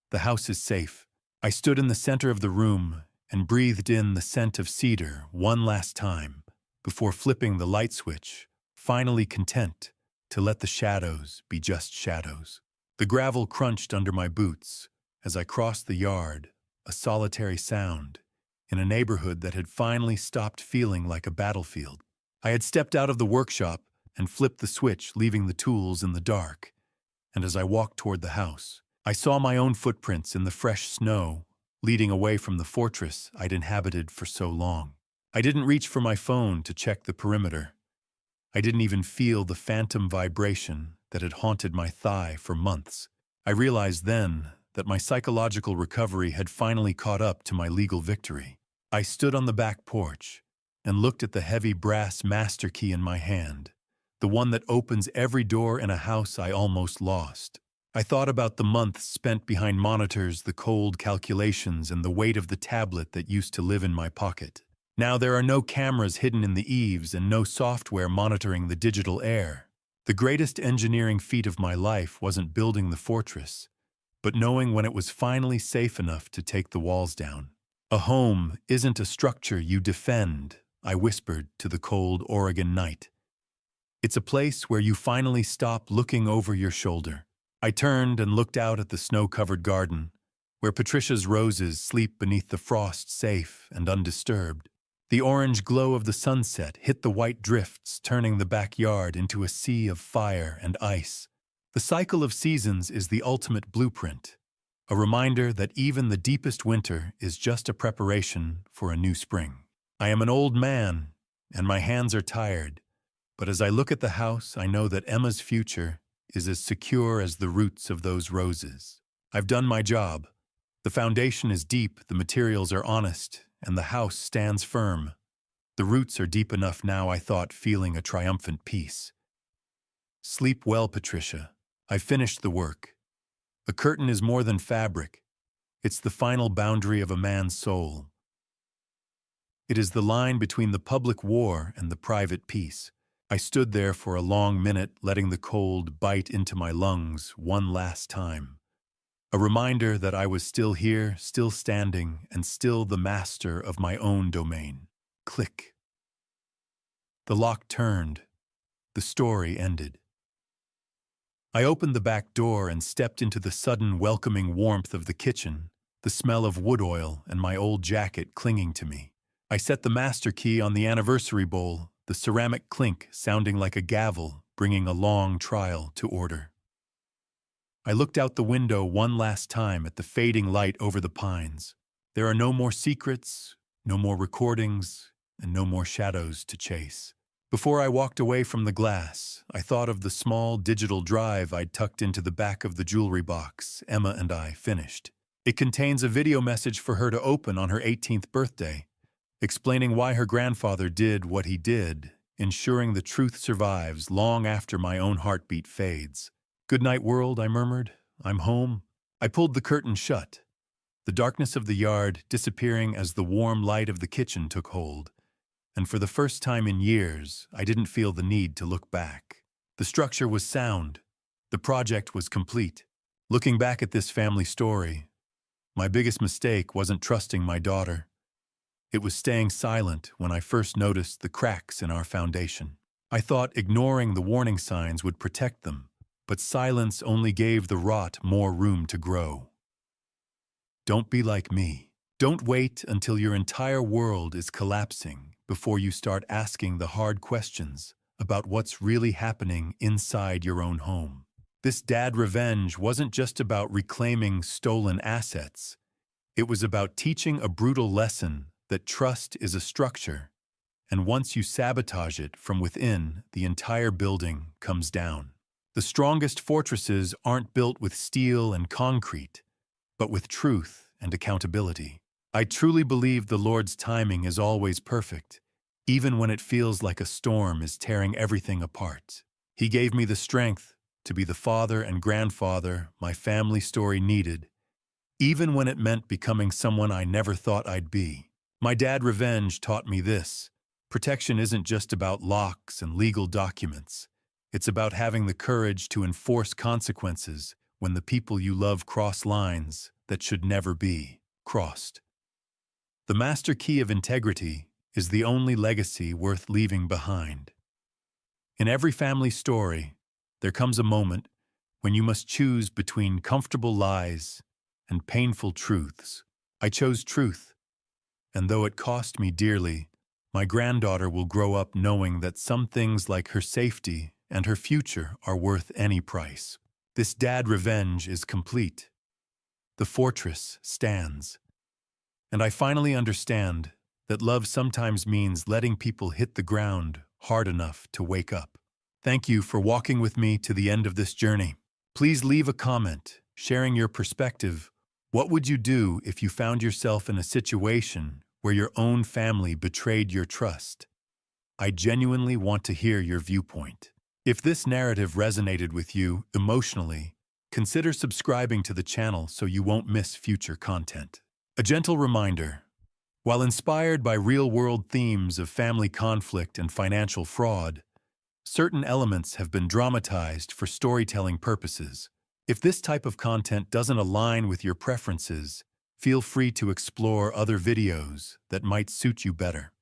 The house is safe. I stood in the center of the room and breathed in the scent of cedar one last time before flipping the light switch, finally content to let the shadows be just shadows. The gravel crunched under my boots as I crossed the yard, a solitary sound, in a neighborhood that had finally stopped feeling like a battlefield. I had stepped out of the workshop and flipped the switch, leaving the tools in the dark. And as I walked toward the house, I saw my own footprints in the fresh snow, leading away from the fortress I'd inhabited for so long. I didn't reach for my phone to check the perimeter. I didn't even feel the phantom vibration that had haunted my thigh for months. I realized then that my psychological recovery had finally caught up to my legal victory. I stood on the back porch and looked at the heavy brass master key in my hand, the one that opens every door in a house I almost lost. I thought about the months spent behind monitors, the cold calculations, and the weight of the tablet that used to live in my pocket. Now there are no cameras hidden in the eaves and no software monitoring the digital air. The greatest engineering feat of my life wasn't building the fortress, but knowing when it was finally safe enough to take the walls down. A home isn't a structure you defend, I whispered to the cold Oregon night. It's a place where you finally stop looking over your shoulder. I turned and looked out at the snow-covered garden, where Patricia's roses sleep beneath the frost safe and undisturbed. The orange glow of the sunset hit the white drifts, turning the backyard into a sea of fire and ice. The cycle of seasons is the ultimate blueprint, a reminder that even the deepest winter is just a preparation for a new spring. I am an old man, and my hands are tired, but as I look at the house, I know that Emma's future is as secure as the roots of those roses. I've done my job. The foundation is deep, the materials are honest, and the house stands firm. The roots are deep enough now, I thought, feeling a triumphant peace. Sleep well, Patricia. I've finished the work. A curtain is more than fabric. It's the final boundary of a man's soul. It is the line between the public war and the private peace. I stood there for a long minute, letting the cold bite into my lungs one last time. A reminder that I was still here, still standing, and still the master of my own domain. Click. The lock turned. The story ended. I opened the back door and stepped into the sudden welcoming warmth of the kitchen, the smell of wood oil and my old jacket clinging to me. I set the master key on the anniversary bowl, the ceramic clink sounding like a gavel, bringing a long trial to order. I looked out the window one last time at the fading light over the pines. There are no more secrets, no more recordings, and no more shadows to chase. Before I walked away from the glass, I thought of the small digital drive I'd tucked into the back of the jewelry box Emma and I finished. It contains a video message for her to open on her 18th birthday, explaining why her grandfather did what he did, ensuring the truth survives long after my own heartbeat fades. "Good night, world," I murmured. "I'm home." I pulled the curtain shut, the darkness of the yard disappearing as the warm light of the kitchen took hold. And for the first time in years, I didn't feel the need to look back. The structure was sound. The project was complete. Looking back at this family story, my biggest mistake wasn't trusting my daughter. It was staying silent when I first noticed the cracks in our foundation. I thought ignoring the warning signs would protect them, but silence only gave the rot more room to grow. Don't be like me. Don't wait until your entire world is collapsing before you start asking the hard questions about what's really happening inside your own home. This dad revenge wasn't just about reclaiming stolen assets. It was about teaching a brutal lesson that trust is a structure, and once you sabotage it from within, the entire building comes down. The strongest fortresses aren't built with steel and concrete, but with truth and accountability. I truly believe the Lord's timing is always perfect, even when it feels like a storm is tearing everything apart. He gave me the strength to be the father and grandfather my family story needed, even when it meant becoming someone I never thought I'd be. My dad revenge taught me this. Protection isn't just about locks and legal documents. It's about having the courage to enforce consequences when the people you love cross lines that should never be crossed. The master key of integrity is the only legacy worth leaving behind. In every family story, there comes a moment when you must choose between comfortable lies and painful truths. I chose truth, and though it cost me dearly, my granddaughter will grow up knowing that some things like her safety and her future are worth any price. This dad revenge is complete. The fortress stands. And I finally understand that love sometimes means letting people hit the ground hard enough to wake up. Thank you for walking with me to the end of this journey. Please leave a comment, sharing your perspective. What would you do if you found yourself in a situation where your own family betrayed your trust? I genuinely want to hear your viewpoint. If this narrative resonated with you emotionally, consider subscribing to the channel so you won't miss future content. A gentle reminder, while inspired by real-world themes of family conflict and financial fraud, certain elements have been dramatized for storytelling purposes. If this type of content doesn't align with your preferences, feel free to explore other videos that might suit you better.